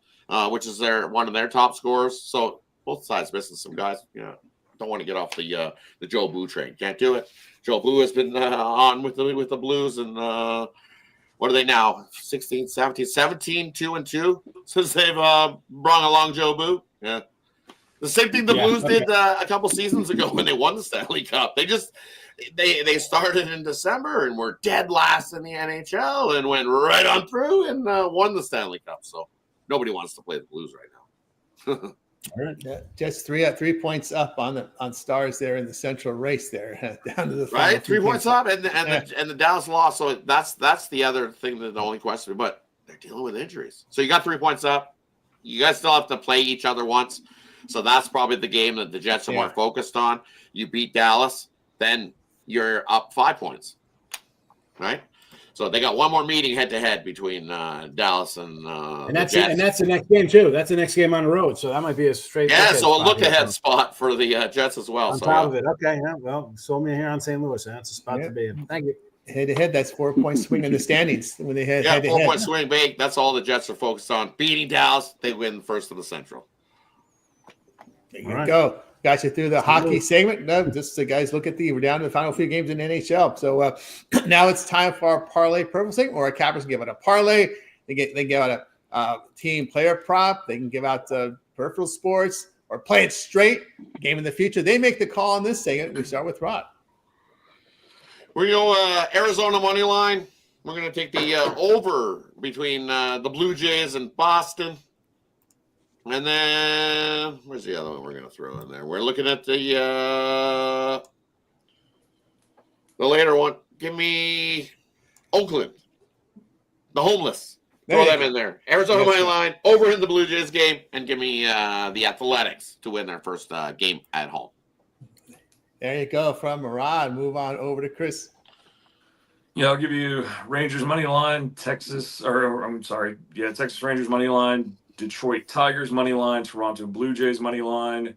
which is one of their top scorers. So both sides missing some guys. Don't want to get off the Joe Boo train. Can't do it. Joe Boo has been on with the Blues, and what are they now? 17, 2-2 since they've brought along Joe Boo. Yeah. The same thing the Blues did a couple seasons ago when they won the Stanley Cup. They started in December and were dead last in the NHL and went right on through and won the Stanley Cup. So nobody wants to play the Blues right now. All right. Yeah, just 3 points up on Stars there in the central race there down to the final 3 points up and the Dallas lost. So that's the other thing, the only question. But they're dealing with injuries. So you got 3 points up. You guys still have to play each other once. So that's probably the game that the Jets are more focused on. You beat Dallas, then you're up 5 points, right? So they got one more meeting head-to-head between Dallas and that's the Jets. and that's the next game too. That's the next game on the road, so that might be a straight. So a look-ahead spot for the Jets as well. On top of it, okay. Yeah, well, sold me here on St. Louis. That's a spot to be in. Thank you. Head-to-head, that's 4 point swing in the standings when they head. 4 point swing big. That's all the Jets are focused on. Beating Dallas, they win first of the Central. There you go. Got you through the hockey segment. No, just the guys look at we're down to the final few games in NHL. So now it's time for our parlay purple segment, or our cappers give out a parlay. They give out a team player prop. They can give out peripheral sports or play it straight. Game in the future. They make the call on this segment. We start with Rod. We're going to go Arizona money line. We're going to take the over between the Blue Jays and Boston. And then, where's the other one we're going to throw in there? We're looking at the later one. Give me Oakland, the homeless. Throw them in there. Arizona money line, over in the Blue Jays game, and give me the Athletics to win their first game at home. There you go. From Murad, move on over to Chris. Yeah, I'll give you Rangers money line, Texas Rangers money line, Detroit Tigers money line, Toronto Blue Jays money line.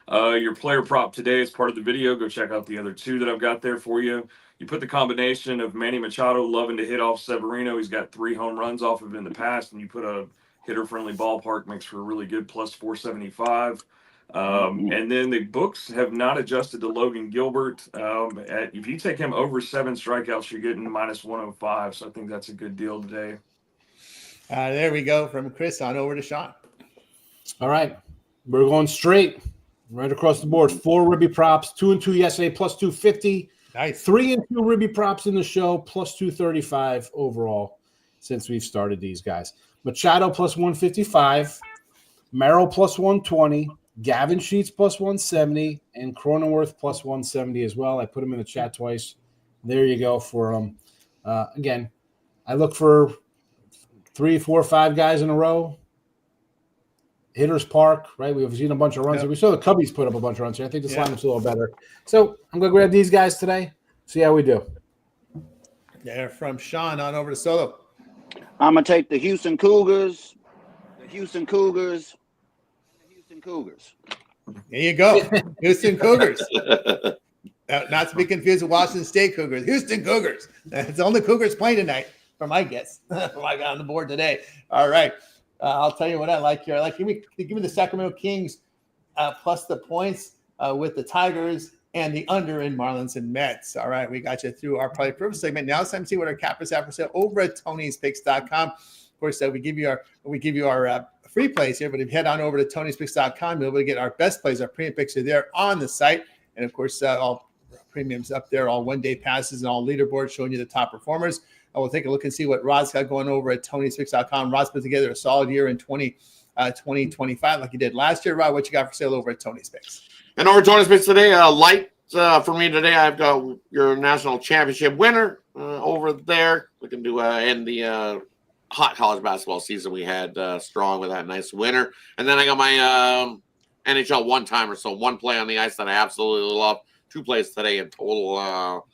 Your player prop today is part of the video. Go check out the other two that I've got there for you. You put the combination of Manny Machado loving to hit off Severino. He's got 3 home runs off of in the past, and you put a hitter-friendly ballpark, makes for a really good plus 475. And then the books have not adjusted to Logan Gilbert. If you take him over 7 strikeouts, you're getting minus 105. So I think that's a good deal today. There we go. From Chris on over to Sean. All right. We're going straight right across the board. 4 Ribby props, 2 and 2 yesterday, plus 250. Nice. 3 and 2 Ribby props in the show, plus 235 overall since we've started these guys. Machado plus 155, Merrill plus 120, Gavin Sheets plus 170, and Cronenworth plus 170 as well. I put them in the chat twice. There you go for them. Again, I look for 3, 4, 5 guys in a row. Hitters Park, right? We've seen a bunch of runs. Yep. We saw the Cubbies put up a bunch of runs here. I think this lineup's a little better. So I'm going to grab these guys today, see how we do. There from Sean on over to Solo. I'm going to take the Houston Cougars. There you go. Houston Cougars. Not to be confused with Washington State Cougars. Houston Cougars. It's the only Cougars playing tonight, for my guess. From I got on the board today. All right. I'll tell you what I like here. I like give me the Sacramento Kings plus the points with the Tigers and the under in Marlins and Mets. All right, we got you through our probably purpose segment. Now it's time to see what our cappers have for sale over at Tony'sPicks.com. Of course, we give you our free plays here, but if you head on over to Tony'sPicks.com, you'll be able to get our best plays. Our premium picks are there on the site, and of course, all premiums up there, all one-day passes and all leaderboards showing you the top performers. I will take a look and see what Rod's got going over at Tony'sPicks.com. Rod's put together a solid year in 2020 2025 like you did last year. Rod, what you got for sale over at Tony's Picks? And over Tony's Picks today, light for me today. I've got your national championship winner over there. We can do end the hot college basketball season we had strong with that nice winner. And then I got my NHL one-timer, so one play on the ice that I absolutely love. 2 plays today in total.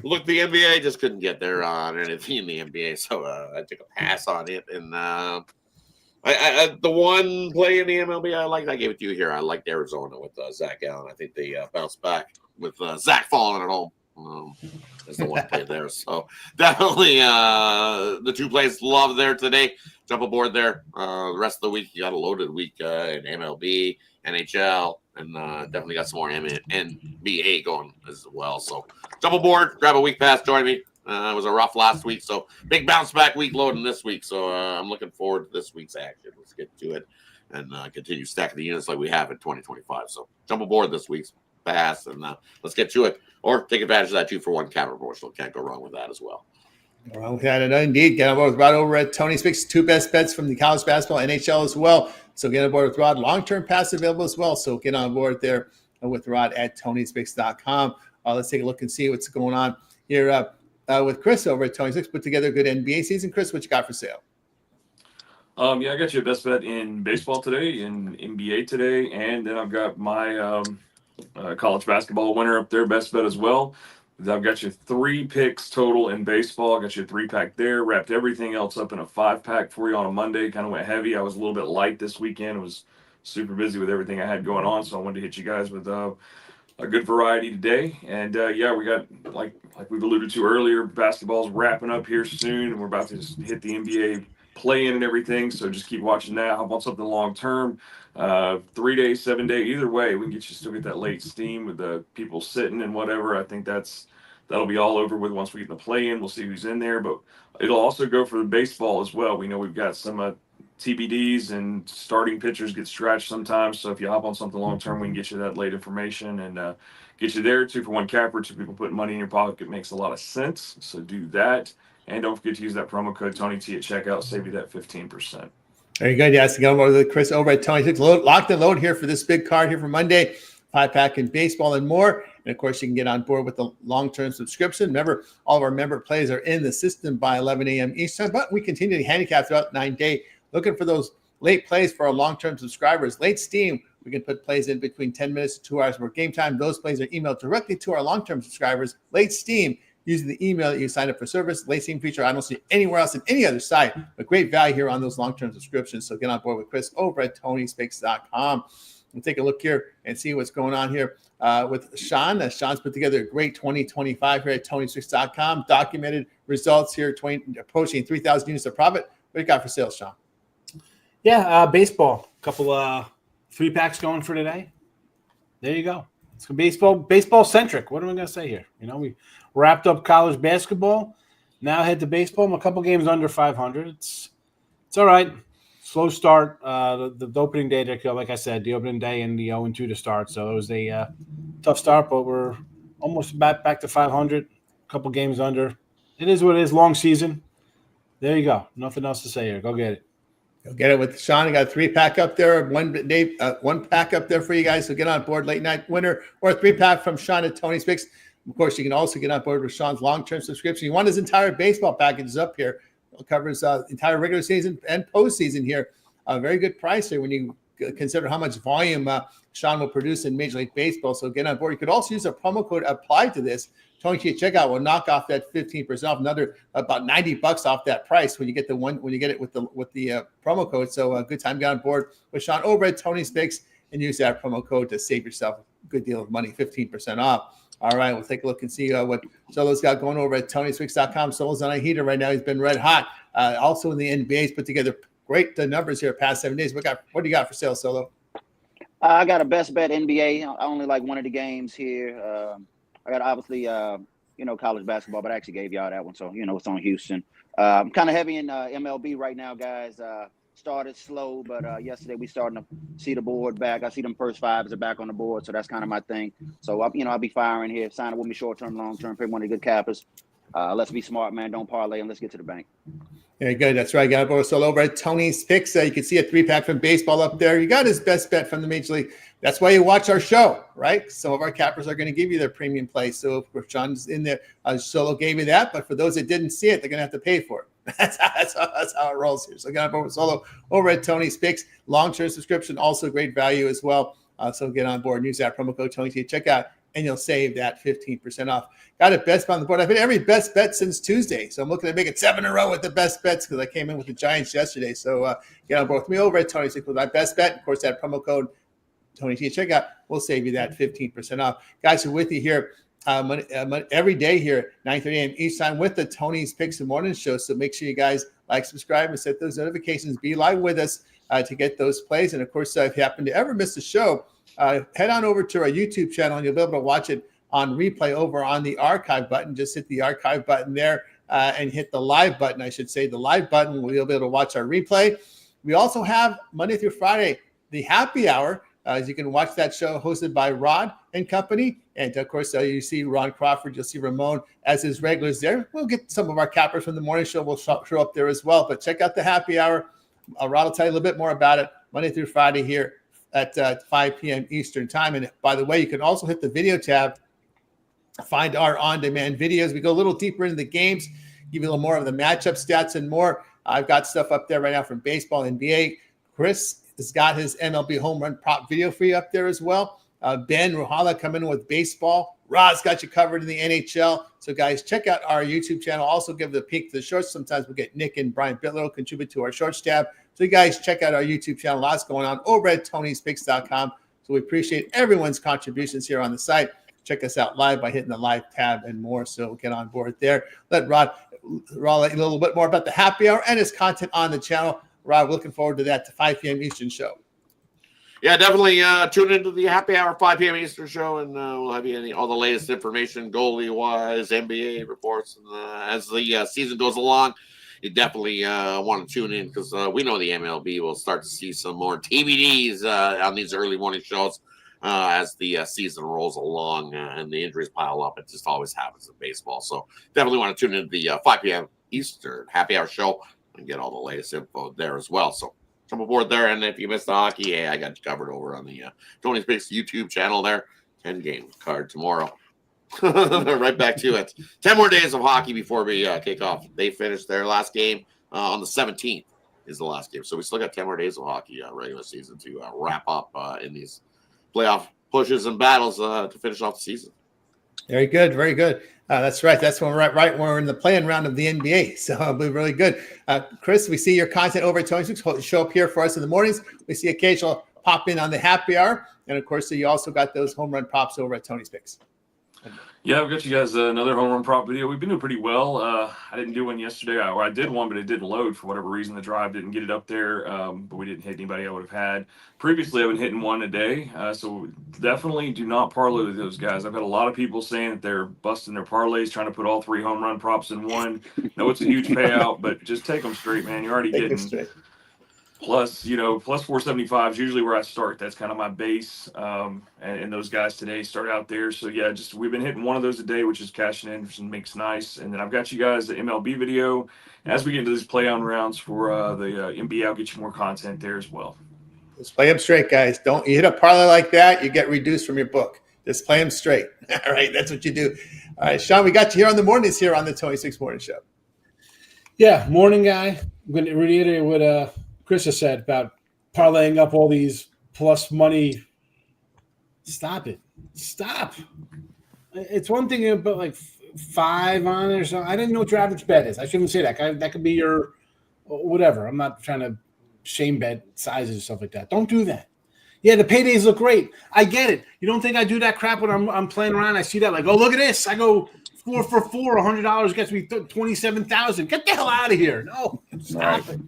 Look, the NBA just couldn't get there on anything in the NBA, so I took a pass on it. And the one play in the MLB I liked, I gave it to you here. I liked Arizona with Zach Allen. I think they bounced back with Zach falling at home. There's the one play there. So definitely the 2 plays love there today. Jump aboard there. The rest of the week, you got a loaded week in MLB, NHL, and definitely got some more NBA going as well. So jump aboard, grab a week pass, join me. It was a rough last week, so big bounce back week loading this week. So I'm looking forward to this week's action. Let's get to it and continue stacking the units like we have in 2025. So jump aboard this week's pass and let's get to it. Or take advantage of that 2-for-1 camera promotional. Can't go wrong with that as well. Well, indeed. Get on board with Rod over at Tony's Picks. 2 best bets from the college basketball, NHL as well. So get on board with Rod. Long-term pass available as well. So get on board there with Rod at Tony'sPicks.com. Let's take a look and see what's going on here with Chris over at Tony's Picks. Put together a good NBA season. Chris, what you got for sale? Yeah, I got you a best bet in baseball today, in NBA today, and then I've got my college basketball winner up there, best bet as well. I've got you 3 picks total in baseball. I got you a 3-pack there. Wrapped everything else up in a 5-pack for you on a Monday. Kind of went heavy. I was a little bit light this weekend. I was super busy with everything I had going on, so I wanted to hit you guys with a good variety today. And yeah, we got like we've alluded to earlier, basketball's wrapping up here soon, and we're about to just hit the NBA play-in and everything. So just keep watching that. Hop on something long term. 3 days, 7 day, either way, we can still get that late steam with the people sitting and whatever. I think that'll be all over with once we get in the play-in. We'll see who's in there, but it'll also go for the baseball as well. We know we've got some TBDs and starting pitchers get scratched sometimes. So if you hop on something long term, we can get you that late information and get you there. 2-for-1 capper, 2 people putting money in your pocket makes a lot of sense. So do that. And don't forget to use that promo code TonyT at checkout. Save you that 15%. Very good. Yes, get over with Chris over at Tony's Picks. Locked and load here for this big card here for Monday. 5-pack in baseball and more. And of course, you can get on board with the long-term subscription. Remember, all of our member plays are in the system by 11 a.m. Eastern, but we continue to handicap throughout 9 day. Looking for those late plays for our long-term subscribers. Late steam, we can put plays in between 10 minutes to 2 hours for game time. Those plays are emailed directly to our long-term subscribers. Late steam, using the email that you signed up for service. Late steam feature I don't see anywhere else in any other site, but great value here on those long-term subscriptions. So get on board with Chris over at Tony'sPicks.com. We'll take a look here and see what's going on here with Sean. Sean's put together a great 2025 here at Tony'sPicks.com. Documented results here, approaching 3,000 units of profit. What do you got for sale, Sean? Yeah, baseball. Couple 3-packs going for today. There you go. It's baseball centric. What am I going to say here? You know, we wrapped up college basketball. Now head to baseball. I'm a couple games under 500. It's all right. Slow start. The opening day, like I said, the opening day and the 0-2 to start. So it was a tough start, but we're almost back to 500. A couple games under. It is what it is. Long season. There you go. Nothing else to say here. Go get it. Go get it with Sean. I got a 3-pack up there, one pack up there for you guys. So get on board, late night winner, or a 3-pack from Sean at Tony's Picks. Of course, you can also get on board with Sean's long-term subscription. You want his entire baseball packages up here. It covers entire regular season and postseason here. A very good price here when you consider how much volume Sean will produce in Major League Baseball. So get on board. You could also use a promo code applied to this. Tony at checkout will knock off that 15% off, another about $90 off that price when you get it with the promo code. So a good time to get on board with Sean over at Tony's Picks and use that promo code to save yourself a good deal of money, 15% off. All right, we'll take a look and see what Solo's got going over at Tony'sPicks.com. Solo's on a heater right now. He's been red hot. Also in the NBA, he's put together great numbers here past 7 days. What do you got for sale, Solo? I got a best bet NBA. I only like one of the games here. I got obviously, college basketball, but I actually gave y'all that one. So, it's on Houston. I'm kind of heavy in MLB right now, guys. Started slow, but yesterday we starting to see the board back. I see them first 5s are back on the board, so that's kind of my thing. So, I'll be firing here. Sign it with me short-term, long-term, pick one of the good cappers. Let's be smart, man. Don't parlay, and let's get to the bank. Very good. That's right. Got to so over at Tony's Picks. You can see a 3-pack from baseball up there. You got his best bet from the Major League. That's why you watch our show, right? Some of our cappers are going to give you their premium play. So if Sean's in there, Solo gave you that. But for those that didn't see it, they're going to have to pay for it. That's how it rolls here. So got over Solo over at Tony's Picks. Long-term subscription, also great value as well. So get on board. Use that promo code Tony T. Check out, and you'll save that 15% off. Got a best bet on the board. I've hit every best bet since Tuesday. So I'm looking to make it 7 in a row with the best bets because I came in with the Giants yesterday. So get on board with me over at Tony's Picks with my best bet. Of course, that promo code Tony T. Check out. We'll save you that 15% off. Guys, we're with you here every day here, 9:30 a.m. each time with the Tony's Picks and Morning Show. So make sure you guys like, subscribe, and set those notifications. Be live with us to get those plays. And, of course, if you happen to ever miss the show, head on over to our YouTube channel, and you'll be able to watch it on replay over on the archive button. Just hit the archive button there and hit the live button, I should say. The live button, we'll be able to watch our replay. We also have Monday through Friday, the happy hour. As you can watch that show hosted by Rod and company. And, of course, you see Ron Crawford. You'll see Ramon as his regulars there. We'll get some of our cappers from the morning show. We'll show up there as well. But check out the happy hour. Rod will tell you a little bit more about it Monday through Friday here at 5 p.m. Eastern time. And, by the way, you can also hit the video tab, find our on-demand videos. We go a little deeper into the games, give you a little more of the matchup stats and more. I've got stuff up there right now from baseball, NBA. Chris has got his MLB home run prop video for you up there as well. Ben Ruhala coming in with baseball. Rod's got you covered in the NHL. So, guys, check out our YouTube channel. Also, give the peek to the shorts. Sometimes we'll get Nick and Brian Bitler contribute to our shorts tab. So, you guys, check out our YouTube channel. Lots going on over at Tony'sPicks.com. So, we appreciate everyone's contributions here on the site. Check us out live by hitting the live tab and more. So, get on board there. Let Rod let you know a little bit more about the happy hour and his content on the channel. Rod, looking forward to that 5 p.m. Eastern show. Yeah, definitely tune into the happy hour 5 p.m. Eastern show, and we'll have you all the latest information, goalie-wise, NBA reports. And, as the season goes along, you definitely want to tune in because we know the MLB will start to see some more TBDs on these early morning shows as the season rolls along and the injuries pile up. It just always happens in baseball. So definitely want to tune into the 5 p.m. Eastern happy hour show and get all the latest info there as well. So come aboard there, and if you missed the hockey, hey, I got you covered over on the Tony's Picks YouTube channel there. 10-game card tomorrow. Right back to it. 10 more days of hockey before we kick off. They finished their last game on the 17th is the last game. So we still got 10 more days of hockey regular season to wrap up in these playoff pushes and battles to finish off the season. Very good. Very good. That's right. That's when we're right when we're in the playing round of the NBA. So it'll be really good. Chris, we see your content over at Tony's Picks. Show up here for us in the mornings. We see occasional pop in on the happy hour. And, of course, so you also got those home run props over at Tony's Picks. Yeah, I've got you guys another home run prop video. We've been doing pretty well. I didn't do one yesterday, or I did one, but it didn't load for whatever reason. The drive didn't get it up there, but we didn't hit anybody I would have had. Previously, I've been hitting one a day, so definitely do not parlay with those guys. I've had a lot of people saying that they're busting their parlays, trying to put all 3 home run props in one. No, it's a huge payout, but just take them straight, man. You're already getting plus 475 is usually where I start. That's kind of my base. And those guys today start out there. So yeah, we've been hitting one of those a day, which is cashing in, which makes nice. And then I've got you guys the MLB video. As we get into these play on rounds for the NBA, I'll get you more content there as well. Just play them straight, guys. Don't you hit a parlay like that, you get reduced from your book. Just play them straight. All right, that's what you do. All right, Sean, we got you here on the mornings here on the 26 Morning Show. Yeah, morning guy. I'm going to reiterate what Chris has said about parlaying up all these plus money. Stop it. Stop. It's one thing about like 5 on it or something. I didn't know what your average bet is. I shouldn't say that. That could be your whatever. I'm not trying to shame bet sizes or stuff like that. Don't do that. Yeah, the paydays look great. I get it. You don't think I do that crap when I'm playing around? I see that like, oh, look at this. I go 4 for 4, $100 gets me $27,000. Get the hell out of here. No, stop it.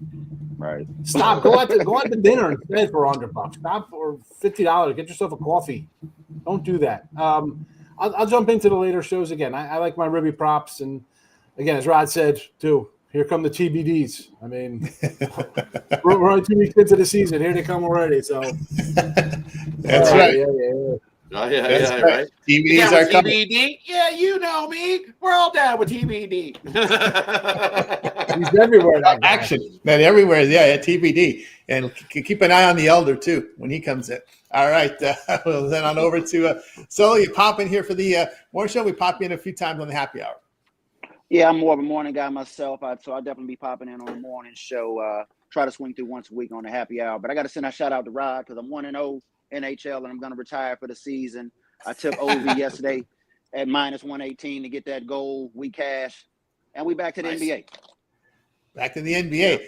Right. Stop. Go out to dinner instead for $100. Stop for $50. Get yourself a coffee. Don't do that. I'll jump into the later shows again. I like my Ribby props, and again, as Rod said too, here come the TBDs. I mean, we're only 2 weeks into the season. Here they come already. So that's right. Yeah. Oh, yeah, That's yeah, right. right. TBDs Down are with coming. TBD? Yeah, you know me. We're all down with TBD. He's everywhere. That guy. Action, man, everywhere. Yeah, TBD. And keep an eye on the elder, too, when he comes in. All right. We'll then on over to Solo. You pop in here for the morning show. We pop in a few times on the happy hour. Yeah, I'm more of a morning guy myself, so I'll definitely be popping in on the morning show. Try to swing through once a week on the happy hour. But I got to send a shout out to Rod because I'm 1-0 NHL and I'm going to retire for the season. I took Ovi yesterday at -118 to get that goal. We cashed, and we back to the NBA. Back to the NBA.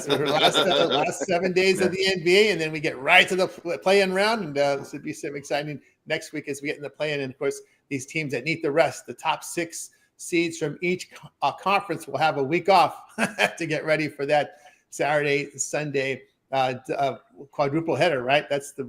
So for the last 7 days of the NBA, and then we get right to the play-in round, and this would be some exciting next week as we get in the play-in. And of course, these teams that need the rest, the top 6 seeds from each conference will have a week off to get ready for that Saturday, Sunday quadruple header. Right?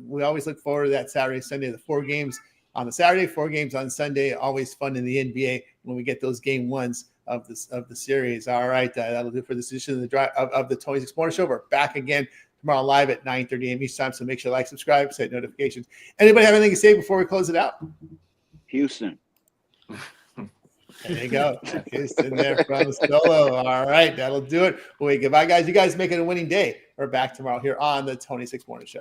We always look forward to that Saturday, Sunday, the 4 games on the Saturday, 4 games on Sunday. Always fun in the NBA when we get those game ones of the series. All right, that'll do for this edition of the drive of the 26 Morning Show. We're back again tomorrow live at 9:30 a.m. Each time. So make sure to like, subscribe, set notifications. Anybody have anything to say before we close it out? Houston. There you go. Houston there from Solo. All right, that'll do it. Goodbye, guys. You guys make it a winning day. We're back tomorrow here on the 26 Morning Show.